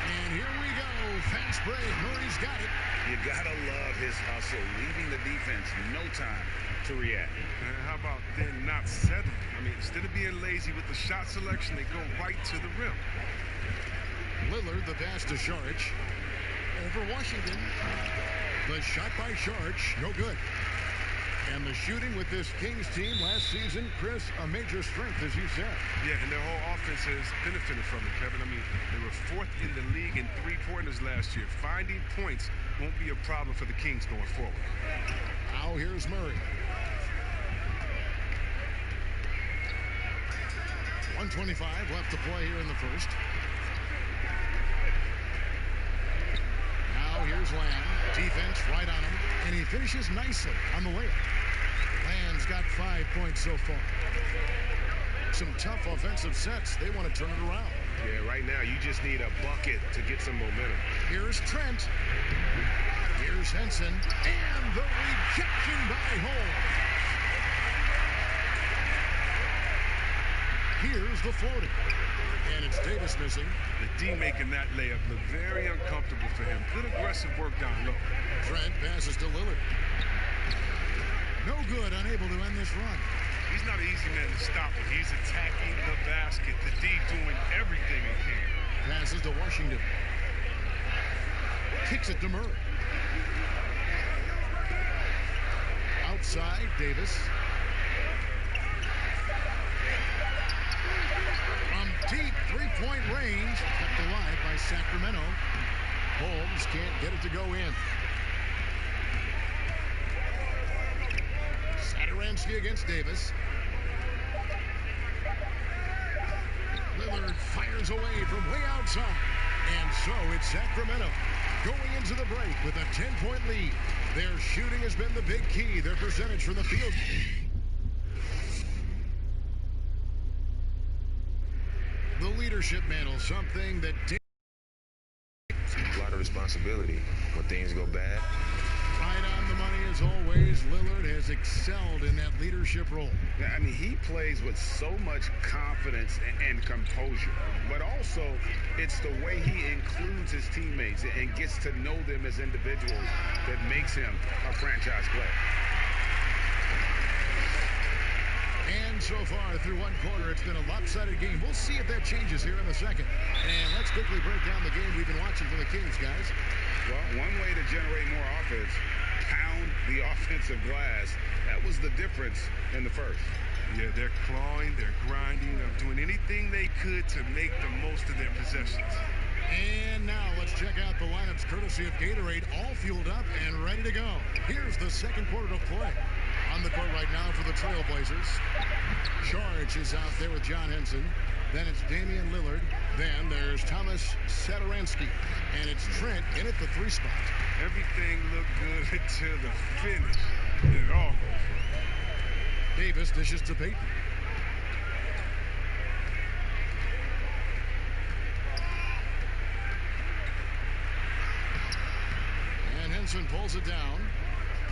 And here we go. Fast break. Murray's got it. You got to love his hustle, leaving the defense no time to react. And how about then not settling? I mean, instead of being lazy with the shot selection, they go right to the rim. Lillard, the pass to Saric. Over Washington. The shot by Saric, no good. And the shooting with this Kings team last season, Chris, a major strength, as you said. Yeah, and their whole offense has benefited from it, Kevin. I mean, they were 4th in the league in three-pointers last year. Finding points won't be a problem for the Kings going forward. Now here's Murray. 1:25 left to play here in the first. Now here's Lamb. Defense right on him. And he finishes nicely on the layup. Lamb's got 5 points so far. Some tough offensive sets. They want to turn it around. Yeah, right now you just need a bucket to get some momentum. Here's Trent. Here's Henson. And the rejection by Holmes. Here's the floating. And it's Davis missing. The D making that layup look very uncomfortable for him. Good aggressive work down low. Trent passes to Lillard. No good, unable to end this run. He's not an easy man to stop when he's attacking the basket. The D doing everything he can. Passes to Washington. Kicks it to Murray. Outside, Davis. From deep three-point range, kept alive by Sacramento. Holmes can't get it to go in. Satoransky against Davis. Lillard fires away from way outside. And so it's Sacramento going into the break with a 10-point lead. Their shooting has been the big key. Their percentage from the field. The leadership mantle, something that a lot of responsibility when things go bad. Right on the money as always. Lillard has excelled in that leadership role. I mean, he plays with so much confidence and composure, but also it's the way he includes his teammates and gets to know them as individuals that makes him a franchise player. And so far through one quarter, it's been a lopsided game. We'll see if that changes here in the second. And let's quickly break down the game we've been watching for the Kings, guys. Well, one way to generate more offense, pound the offensive glass. That was the difference in the first. Yeah, they're clawing, they're grinding, they're doing anything they could to make the most of their possessions. And now let's check out the lineups courtesy of Gatorade, all fueled up and ready to go. Here's the second quarter of play. On the court right now for the Trailblazers. Saric is out there with John Henson. Then it's Damian Lillard. Then there's Thomas Satoransky. And it's Trent in at the 3 spot. Everything looked good until the finish. It all goes. Davis dishes to Payton. And Henson pulls it down.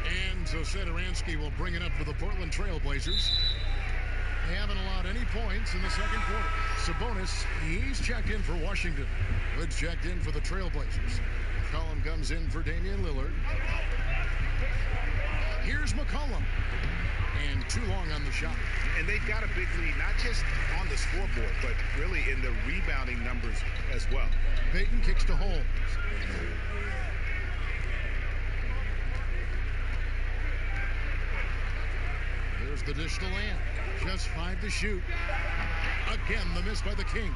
And so Satoransky will bring it up for the Portland Trailblazers. They haven't allowed any points in the second quarter. Sabonis, he's checked in for Washington. Hood's checked in for the Trailblazers. McCollum comes in for Damian Lillard. Here's McCollum. And too long on the shot. And they've got a big lead, not just on the scoreboard, but really in the rebounding numbers as well. Payton kicks to Holmes. There's the dish to Lamb. Just 5 to shoot. Again, the miss by the Kings.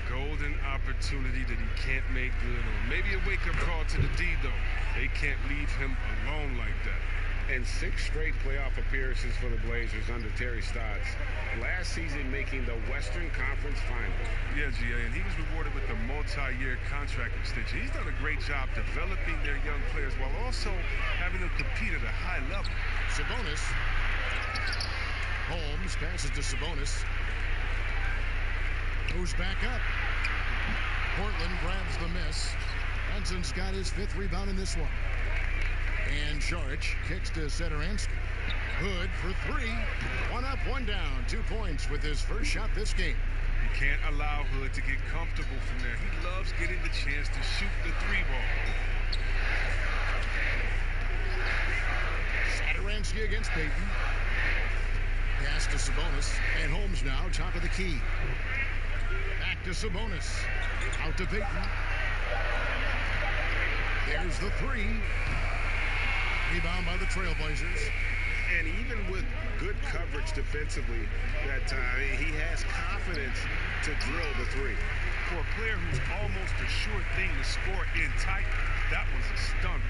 Golden opportunity that he can't make good on. Maybe a wake-up call to the D, though. They can't leave him alone like that. and 6 straight playoff appearances for the Blazers under Terry Stotts. Last season making the Western Conference Finals. Yeah, GA, and he was rewarded with a multi-year contract extension. He's done a great job developing their young players while also having them compete at a high level. Sabonis. Holmes passes to Sabonis. Goes back up. Portland grabs the miss. Hudson's got his 5th rebound in this one. And Saric kicks to Satoransky. Hood for 3. 1 up, 1 down. 2 points with his first shot this game. You can't allow Hood to get comfortable from there. He loves getting the chance to shoot the 3 ball. Satoransky against Payton. Pass to Sabonis. And Holmes now top of the key. Back to Sabonis. Out to Payton. There's the 3. Rebound by the Trailblazers. And even with good coverage defensively that time, he has confidence to drill the 3. For a player who's almost a sure thing to score in tight, that was a stunner.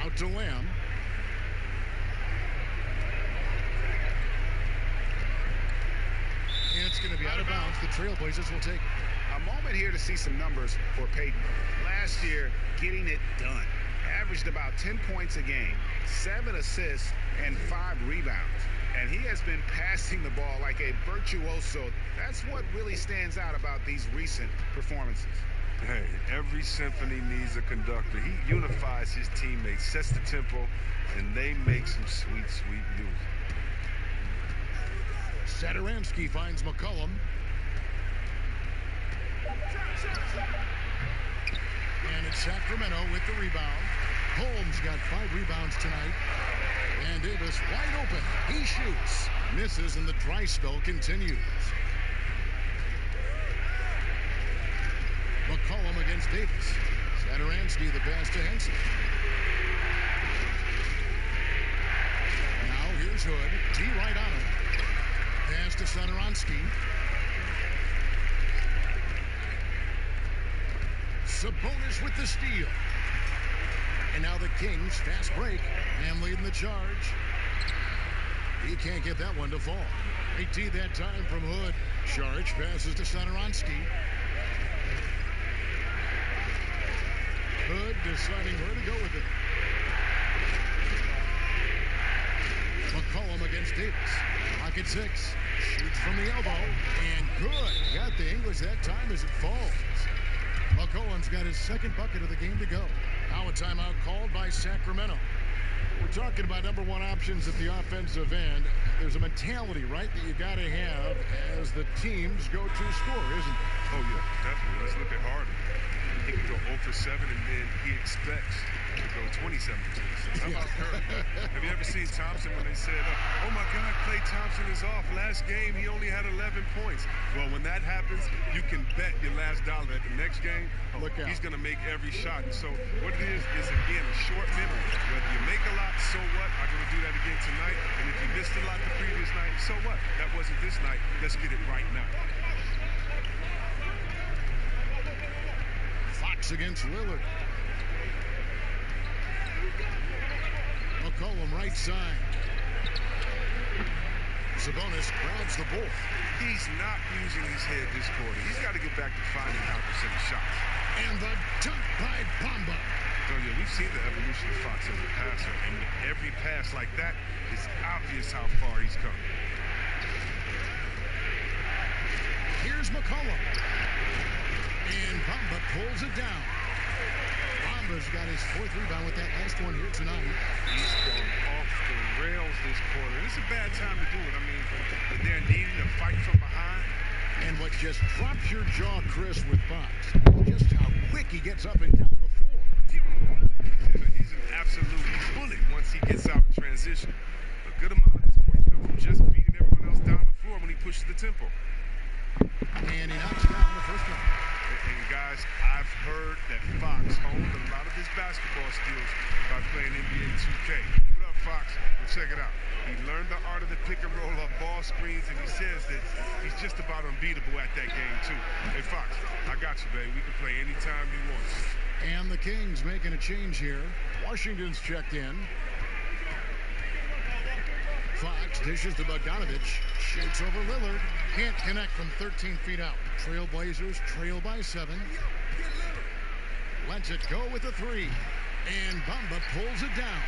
Out to Lamb. And it's going to be out of bounds. The Trailblazers will take it. A moment here to see some numbers for Payton. Last year, getting it done. Averaged about 10 points a game, 7 assists, and 5 rebounds. And he has been passing the ball like a virtuoso. That's what really stands out about these recent performances. Hey, every symphony needs a conductor. He unifies his teammates, sets the tempo, and they make some sweet, sweet music. Satoransky finds McCollum. And it's Sacramento with the rebound. Holmes got 5 rebounds tonight. And Davis wide open. He shoots. Misses, and the dry spell continues. McCollum against Davis. Satoransky the pass to Henson. Now here's Hood. D right on him. Pass to Satoransky. Sabonis with the steal. And now the Kings fast break. Ham leading the charge. He can't get that one to fall. 18 that time from Hood. Saric passes to Satoransky. Hood deciding where to go with it. McCollum against Davis. Pocket 6. Shoots from the elbow. And good. Got the English that time as it falls. McCollum's got his 2nd bucket of the game to go. Now a timeout called by Sacramento. We're talking about number 1 options at the offensive end. There's a mentality, right, that you got to have as the team's go-to scorer, isn't there? Oh, yeah, definitely. Let's look at Harden. He can go 0 for 7, and then he expects to go 27 for 26. How about Curry? Have you ever seen Thompson when they said, oh, my God, Klay Thompson is off. Last game, he only had 11 points. Well, when that happens, you can bet your last dollar that the next game, he's going to make every shot. And so what it is, again, a short memory. Whether you make a lot, so what? I'm going to do that again tonight. And if you missed a lot the previous night, so what? That wasn't this night. Let's get it right now. Fox against Lillard. McCollum right side. Sabonis grabs the ball. He's not using his head this quarter. He's got to get back to finding how to percent shots. And the dunk by Bamba. Oh, yeah, we've seen the evolution of Fox as a passer. And with every pass like that, it's obvious how far he's come. Here's McCollum. And Bamba pulls it down. Bamba's got his 4th rebound with that last one here tonight. He's gone off the rails this quarter. It's a bad time to do it. I mean, they're needing to fight from behind. And what just drops your jaw, Chris, with Fox, just how quick he gets up and down the floor. He's an absolute bullet once he gets out in transition. A good amount of his points come from just beating everyone else down the floor when he pushes the tempo. And he knocks down the first one. And guys, I've heard that Fox honed a lot of his basketball skills by playing NBA2K. What up, Fox? Well, check it out. He learned the art of the pick and roll off ball screens, and he says that he's just about unbeatable at that game, too. Hey, Fox, I got you, baby. We can play anytime you want. And the Kings making a change here. Washington's checked in. dishes to Bogdanovich. Shoots over Lillard. Can't connect from 13 feet out. Trailblazers trail by 7. Lets it go with a 3. And Bamba pulls it down.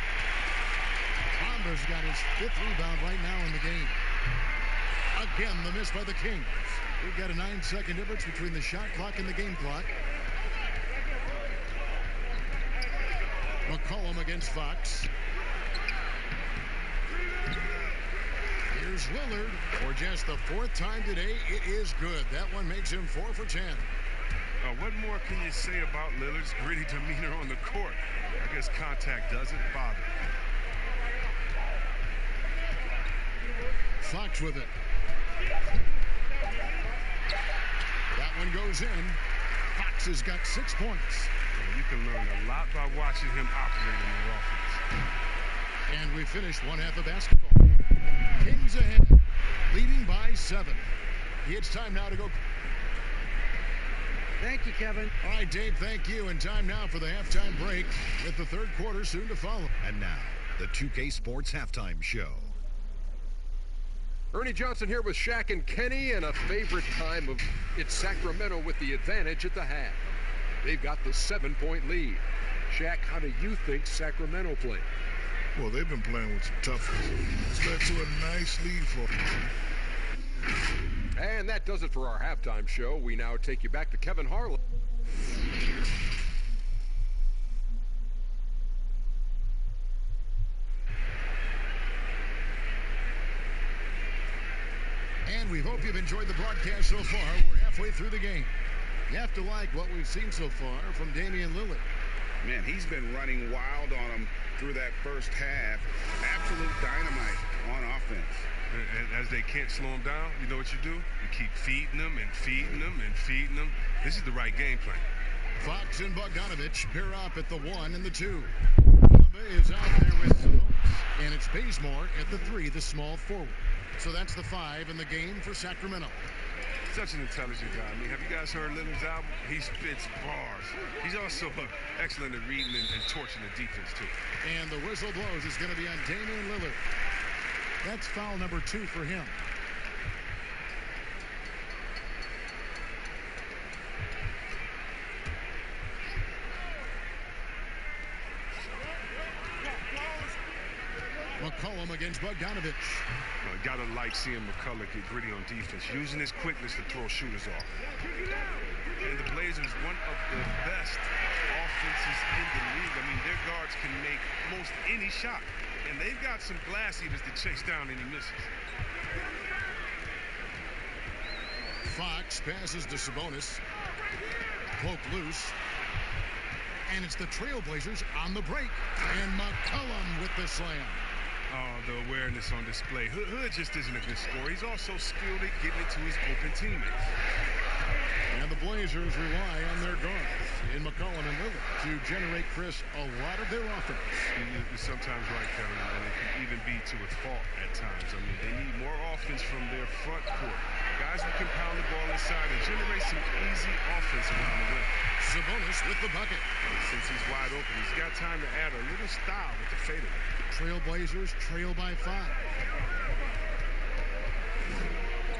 Bamba's got his 5th rebound right now in the game. Again, the miss by the Kings. We've got a 9-second difference between the shot clock and the game clock. McCollum against Fox. Here's Lillard. For just the 4th time today, it is good. That one makes him 4 for 10. What more can you say about Lillard's gritty demeanor on the court? I guess contact doesn't bother. Fox with it. That one goes in. Fox has got 6 points. You can learn a lot by watching him operate in their offense. And we finished one half of basketball. Kings ahead, leading by 7. It's time now to go. Thank you, Kevin. All right, Dave, thank you. And time now for the halftime break with the 3rd quarter soon to follow. And now, the 2K Sports Halftime Show. Ernie Johnson here with Shaq and Kenny, and a favorite time of it's Sacramento with the advantage at the half. They've got the 7-point lead. Shaq, how do you think Sacramento played? Well, they've been playing with some toughness. It's led to a nice lead for them. And that does it for our halftime show. We now take you back to Kevin Harlan. And we hope you've enjoyed the broadcast so far. We're halfway through the game. You have to like what we've seen so far from Damian Lillard. Man, he's been running wild on them through that first half. Absolute dynamite on offense. And as they can't slow him down, you know what you do? You keep feeding them and feeding them and feeding them. This is the right game plan. Fox and Bogdanovich pair up at the 1 and the 2. Bamba is out there with Sabonis. And it's Bazemore at the 3, the small forward. So that's the 5 in the game for Sacramento. Such an intelligent guy. I mean, have you guys heard Lillard's album? He spits bars. He's also excellent at reading and torching the defense, too. And the whistle blows. It's going to be on Damian Lillard. That's foul number 2 for him. McCollum against Bogdanovich. Gotta like seeing McCullough get gritty on defense, using his quickness to throw shooters off. And the Blazers, one of the best offenses in the league. I mean, their guards can make most any shot. And they've got some glass eaters to chase down any misses. Fox passes to Sabonis. Poke loose. And it's the Trailblazers on the break. And McCollum with the slam. Oh, the awareness on display. Hood just isn't a good scorer. He's also skilled at getting it to his open teammates. And the Blazers rely on their guards in McCollum and Lillard to generate, Chris, a lot of their offense. You're sometimes right, Kevin, and it can even be to a fault at times. I mean, they need more offense from their front court. Guys who can pound the ball inside and generate some easy offense around the rim. Sabonis with the bucket. And since he's wide open, he's got time to add a little style with the fadeaway. Trailblazers trail by 5.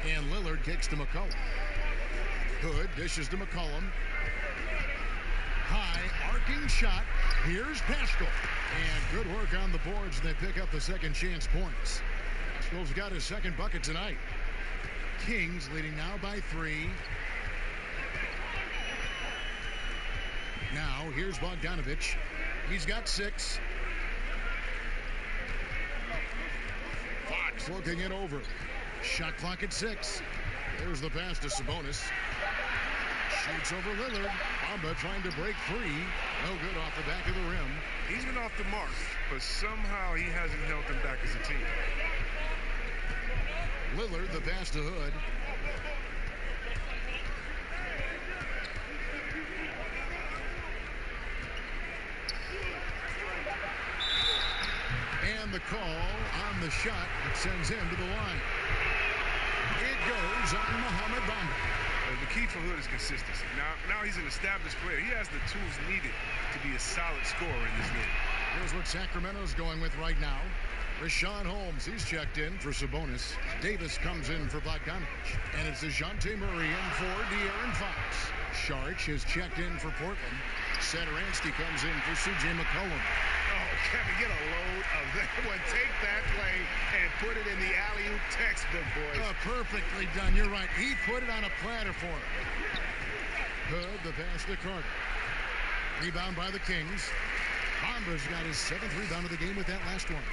And Lillard kicks to McCollum. Hood dishes to McCollum. High arcing shot. Here's Pascal. And good work on the boards. They pick up the second chance points. Pascal's got his second bucket tonight. Kings leading now by 3. Now here's Bogdanovich. He's got 6. Fox looking it over. Shot clock at 6. There's the pass to Sabonis. Shoots over Lillard. Bamba trying to break free. No good off the back of the rim. He's been off the mark, but somehow he hasn't held them back as a team. Lillard, the pass to Hood. And the call on the shot that sends him to the line. It goes on Mohamed Bamba. The key for Hood is consistency. Now he's an established player. He has the tools needed to be a solid scorer in this league. Here's what Sacramento's going with right now. Rashawn Holmes, he's checked in for Sabonis. Davis comes in for Bogdanovich. And it's DeJounte Murray in for De'Aaron Fox. Saric is checked in for Portland. Satoransky comes in for C.J. McCollum. Oh, Kevin, get a load of that one. Take that play and put it in the alley-oop textbook, boys. Perfectly done. You're right. He put it on a platter for him. Hood, the pass to Carter. Rebound by the Kings. Bomber's got his 7th rebound of the game with that last one.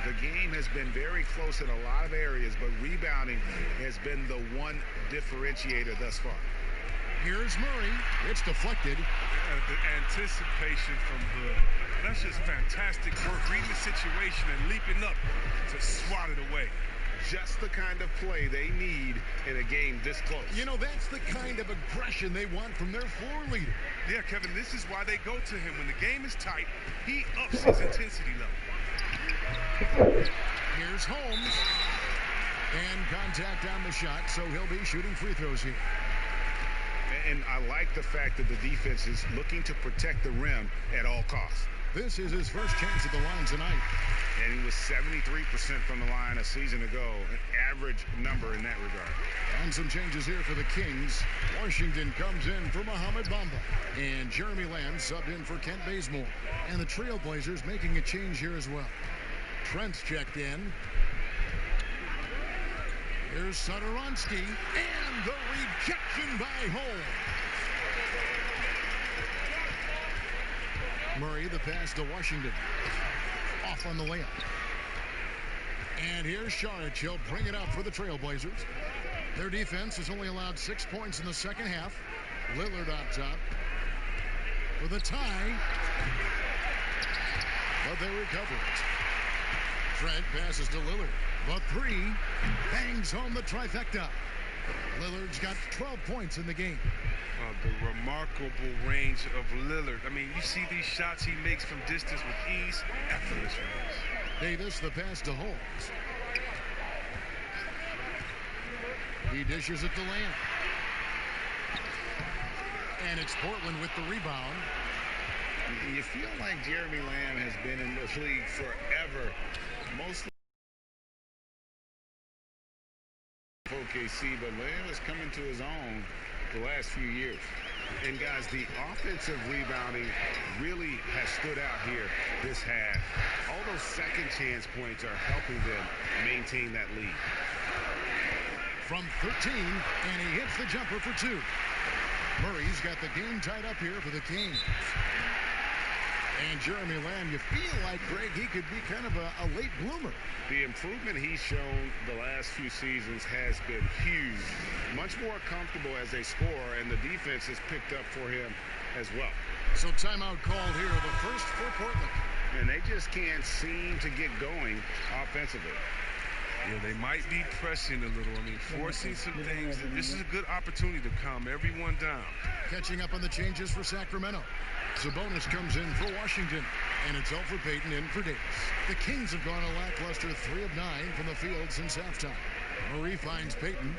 The game has been very close in a lot of areas, but rebounding has been the one differentiator thus far. Here's Murray. It's deflected. The anticipation from Hood. That's just fantastic work, reading the situation and leaping up to swat it away. Just the kind of play they need in a game this close. You know, that's the kind of aggression they want from their floor leader. Yeah, Kevin, this is why they go to him. When the game is tight, he ups his intensity level. Here's Holmes. And contact on the shot, so he'll be shooting free throws here. And I like the fact that the defense is looking to protect the rim at all costs. This is his first chance at the line tonight. And he was 73% from the line a season ago, an average number in that regard. And some changes here for the Kings. Washington comes in for Mohamed Bamba. And Jeremy Lamb subbed in for Kent Bazemore. And the Trailblazers making a change here as well. Trent's checked in. Here's Satoransky. And the rejection by Holmes. Murray, the pass to Washington. Off on the layup. And here's Saric. He'll bring it up for the Trailblazers. Their defense has only allowed 6 points in the second half. Lillard on top for the tie. But they recover it. Trent passes to Lillard. The three bangs home the trifecta. Lillard's got 12 points in the game. The remarkable range of Lillard. I mean, you see these shots he makes from distance with ease, effortless range. Davis, the pass to Holmes. He dishes it to Lamb. And it's Portland with the rebound. You feel like Jeremy Lamb has been in this league forever. Mostly OKC, but Lamb is coming to his own the last few years. And guys, the offensive rebounding really has stood out here this half. All those second chance points are helping them maintain that lead. From 13, and he hits the jumper for 2. Murray's got the game tied up here for the Kings. And Jeremy Lamb, you feel like, Greg, he could be kind of a late bloomer. The improvement he's shown the last few seasons has been huge. Much more comfortable as a scorer, and the defense has picked up for him as well. So timeout called here, the first for Portland. And they just can't seem to get going offensively. Yeah, they might be pressing a little. I mean, forcing some things. This is a good opportunity to calm everyone down. Catching up on the changes for Sacramento. Sabonis comes in for Washington, and it's over Payton in for Davis. The Kings have gone a lackluster 3 of 9 from the field since halftime. Murray finds Payton.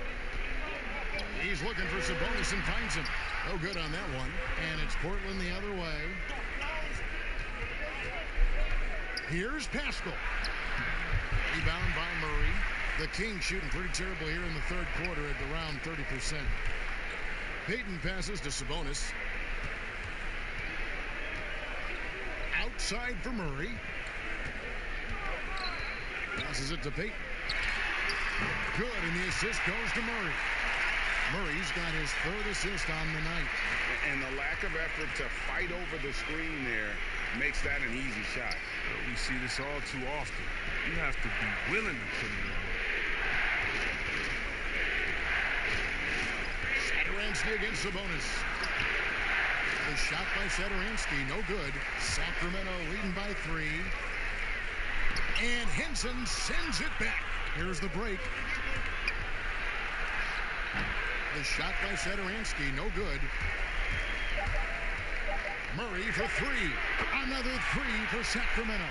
He's looking for Sabonis and finds him. No good on that one. And it's Portland the other way. Here's Pascal. Rebound by Murray. The Kings shooting pretty terrible here in the third quarter at around 30%. Payton passes to Sabonis. Outside for Murray. Passes it to Payton. Good, and the assist goes to Murray. Murray's got his 3rd assist on the night. And the lack of effort to fight over the screen there makes that an easy shot. We see this all too often. You have to be willing to put it in. Satoransky against Sabonis. The shot by Satoransky, no good. Sacramento leading by 3. And Henson sends it back. Here's the break. The shot by Satoransky, no good. Murray for 3. Another 3 for Sacramento.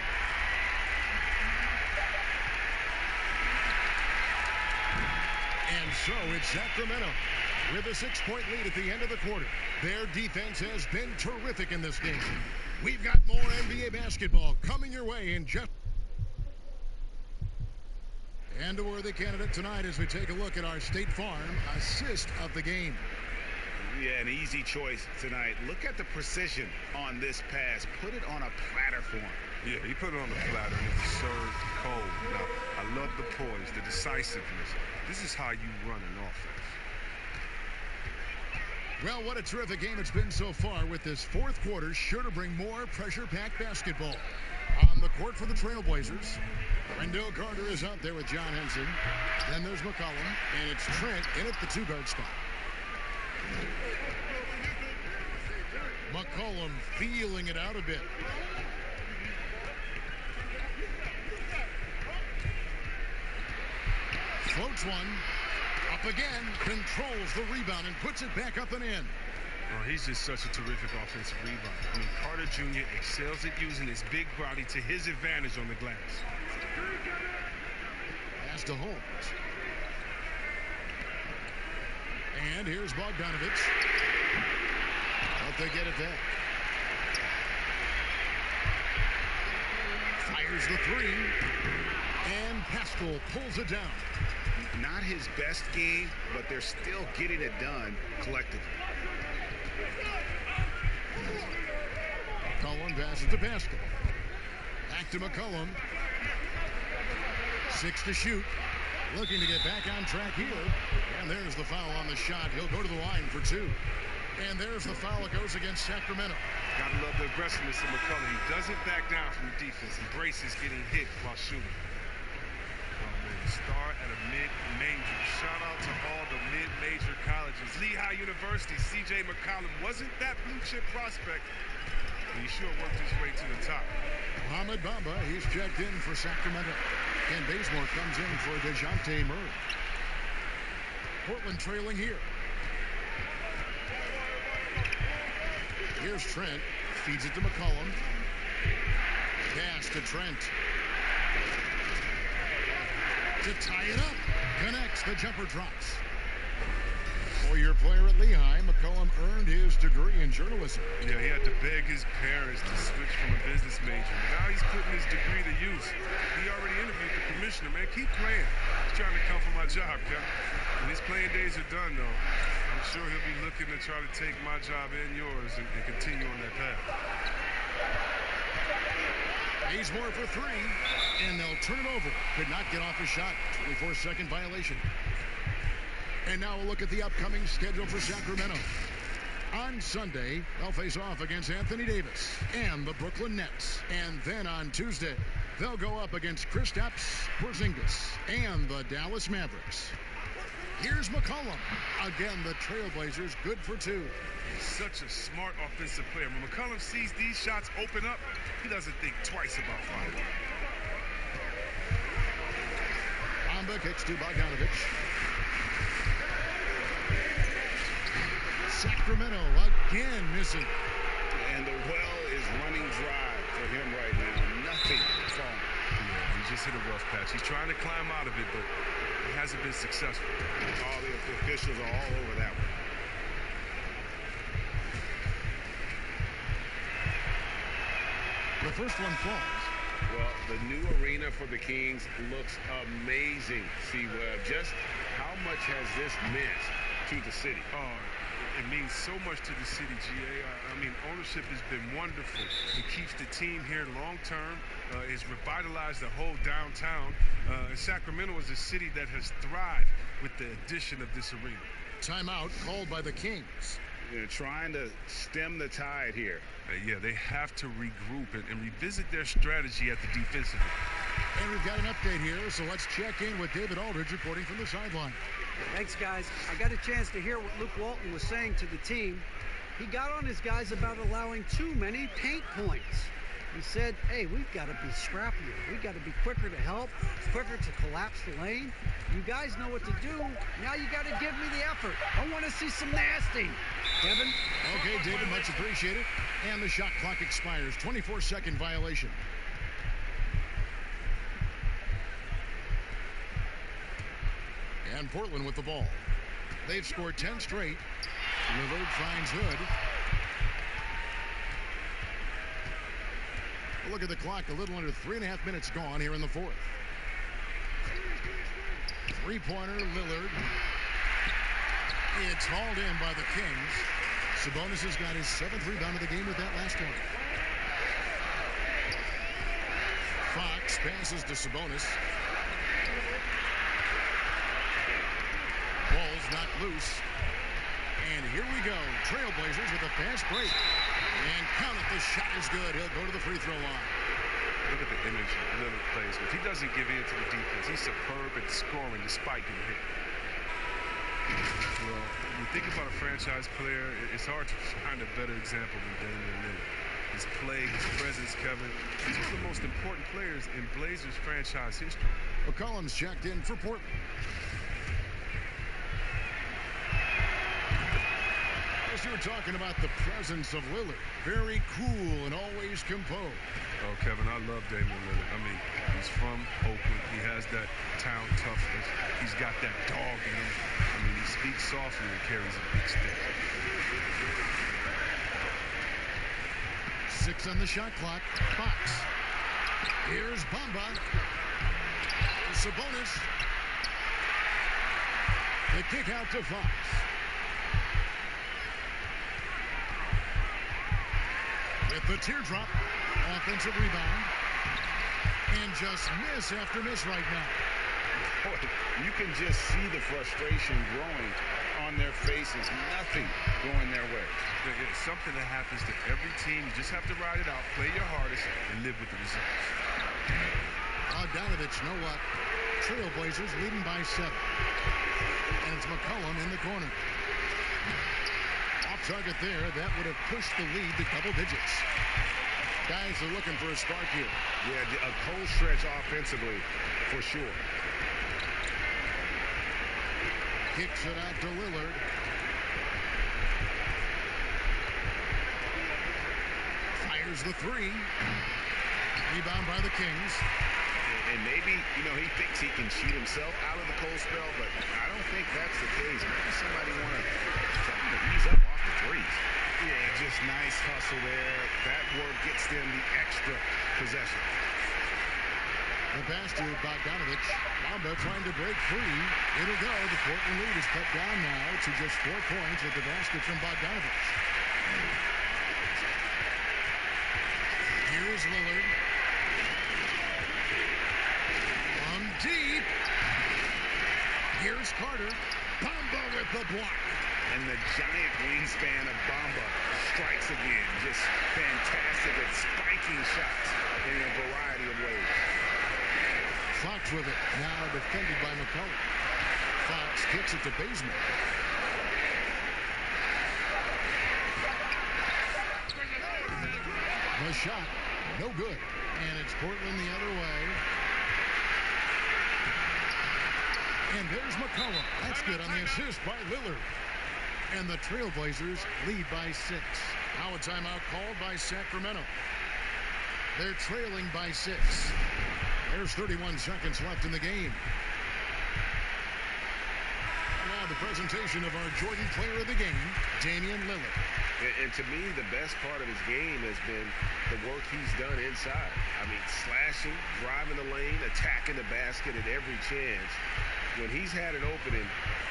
And so it's Sacramento with a 6-point lead at the end of the quarter. Their defense has been terrific in this game. We've got more NBA basketball coming your way in just... And a worthy candidate tonight as we take a look at our State Farm assist of the game. Yeah, an easy choice tonight. Look at the precision on this pass. Put it on a platter for him. Yeah, he put it on the platter and it was served cold. Now, I love the poise, the decisiveness. This is how you run an offense. Well, what a terrific game it's been so far, with this fourth quarter sure to bring more pressure-packed basketball. On the court for the Trailblazers, Wendell Carter is out there with John Henson. Then there's McCollum, and it's Trent in at the two-guard spot. McCollum feeling it out a bit. Floats one. Up again. Controls the rebound and puts it back up and in. Oh, he's just such a terrific offensive rebounder. I mean, Carter Jr. excels at using his big body to his advantage on the glass. Pass to Holmes. And here's Bogdanovich. But they get it back. Fires the three. And Paschal pulls it down. Not his best game, but they're still getting it done collectively. McCollum passes to Paschal. Back to McCollum. 6 to shoot. Looking to get back on track here. And there's the foul on the shot. He'll go to the line for 2. And there's the foul that goes against Sacramento. Gotta love the aggressiveness of McCollum. He doesn't back down from the defense. Embraces getting hit while shooting. Star at a mid-major. Shout out to all the mid-major colleges. Lehigh University, C.J. McCollum wasn't that blue-chip prospect, but he sure worked his way to the top. Mohamed Bamba, he's checked in for Sacramento. Ken Bazemore comes in for DeJounte Murray. Portland trailing here. Here's Trent. Feeds it to McCollum. Pass to Trent. To tie it up. Connects. The jumper drops. Four-year player at Lehigh, McCollum earned his degree in journalism. Yeah, he had to beg his parents to switch from a business major. Now he's putting his degree to use. He already interviewed the commissioner. Man, keep playing. He's trying to come for my job, Kevin. When his playing days are done, though, I'm sure he'll be looking to try to take my job and yours and continue on that path. Bazemore for 3, and they'll turn it over. Could not get off a shot. 24-second violation. And now we'll look at the upcoming schedule for Sacramento. On Sunday, they'll face off against Anthony Davis and the Brooklyn Nets. And then on Tuesday, they'll go up against Kristaps Porzingis and the Dallas Mavericks. Here's McCollum. Again, the Trailblazers good for 2. He's such a smart offensive player. When McCollum sees these shots open up, he doesn't think twice about firing. Bamba kicks to Bogdanovich. Sacramento again missing. And the well is running dry for him right now. Nothing falling. Yeah, he just hit a rough patch. He's trying to climb out of it, but he hasn't been successful. All the officials are all over that one. The first one falls. Well, the new arena for the Kings looks amazing, C-Webb. Just how much has this meant to the city? It means so much to the city, GA. I mean, ownership has been wonderful. It keeps the team here long-term. It's revitalized the whole downtown. Sacramento is a city that has thrived with the addition of this arena. Timeout called by the Kings. They're trying to stem the tide here. Yeah, they have to regroup and revisit their strategy at the defensive end. And we've got an update here, so let's check in with David Aldridge reporting from the sideline. Thanks, guys. I got a chance to hear what Luke Walton was saying to the team. He got on his guys about allowing too many paint points. He said, hey, we've got to be scrappier. We've got to be quicker to help, quicker to collapse the lane. You guys know what to do. Now you got to give me the effort. I want to see some nasty. Kevin? Okay, David, much appreciated. And the shot clock expires. 24-second violation. And Portland with the ball. They've scored 10 straight. Lillard finds Hood. Look at the clock. A little under 3.5 minutes gone here in the fourth. Three-pointer, Lillard. It's hauled in by the Kings. Sabonis has got his 7th rebound of the game with that last one. Fox passes to Sabonis. Ball's not loose. And here we go. Trailblazers with a fast break. And count it. The shot is good. He'll go to the free throw line. Look at the image Lillard plays with. He doesn't give in to the defense. He's superb at scoring despite getting hit. Well, when you think about a franchise player, it's hard to find a better example than Damian Lillard. His play, his presence, Kevin. He's one of the most important players in Blazers franchise history. McCollum's checked in for Portland. As you were talking about the presence of Lillard, very cool and always composed. Oh, Kevin, I love Damian Lillard. I mean, he's from Oakland. He has that town toughness. He's got that dog in him. I mean, he speaks softly and carries a big stick. 6 on the shot clock. Fox. Here's Bamba. Sabonis. The kick out to Fox. With the teardrop. Offensive rebound. And just miss after miss right now. Boy, you can just see the frustration growing on their faces. Nothing going their way. It's something that happens to every team. You just have to ride it out, play your hardest, and live with the results. Bogdanovich, know what? Trailblazers leading by 7. And it's McCollum in the corner. Off target there. That would have pushed the lead to double digits. Guys are looking for a spark here. Yeah, a cold stretch offensively, for sure. Kicks it out to Lillard. Fires the 3. Rebound by the Kings. And maybe, he thinks he can cheat himself out of the cold spell, but I don't think that's the case. Maybe somebody want to tell him to ease up off the threes. Yeah, just nice hustle there. That work gets them the extra possession. The pass to Bogdanovich. Bamba trying to break free. It'll go. The Portland lead is cut down now to just 4 points with the basket from Bogdanovich. Here is Lillard. From deep. Here's Carter. Bamba with the block. And the giant wingspan of Bamba strikes again. Just fantastic at spiking shots in a variety of ways. Fox with it. Now defended by McCollum. Fox kicks it to Bazemore. The shot, no good. And it's Portland the other way. And there's McCollum. That's good on the assist by Lillard. And the Trailblazers lead by 6. Now a timeout called by Sacramento. They're trailing by 6. There's 31 seconds left in the game. Now the presentation of our Jordan Player of the Game, Damian Lillard. And to me, the best part of his game has been the work he's done inside. I mean, slashing, driving the lane, attacking the basket at every chance. When he's had an opening,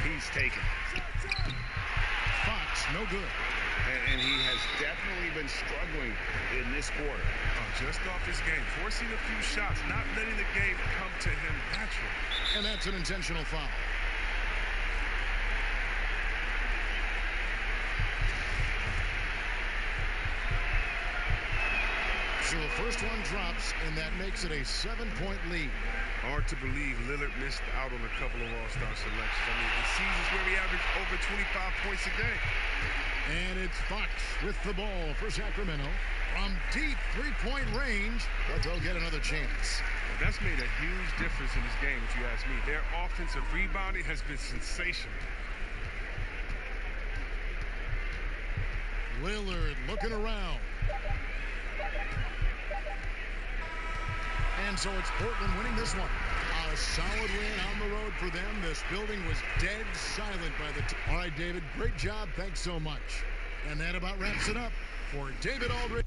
he's taken it. Fox, no good. And he has definitely been struggling in this quarter. Just off his game, forcing a few shots, not letting the game come to him naturally. And that's an intentional foul. So the first one drops, and that makes it a 7-point lead. Hard to believe Lillard missed out on a couple of all-star selections. I mean, in seasons where he averaged over 25 points a game. And it's Fox with the ball for Sacramento. From deep three-point range, but they'll get another chance. Well, that's made a huge difference in this game, if you ask me. Their offensive rebounding has been sensational. Lillard looking around. And so it's Portland winning this one. A solid win on the road for them. This building was dead silent by the team. All right, David, great job. Thanks so much. And that about wraps it up for David Aldridge.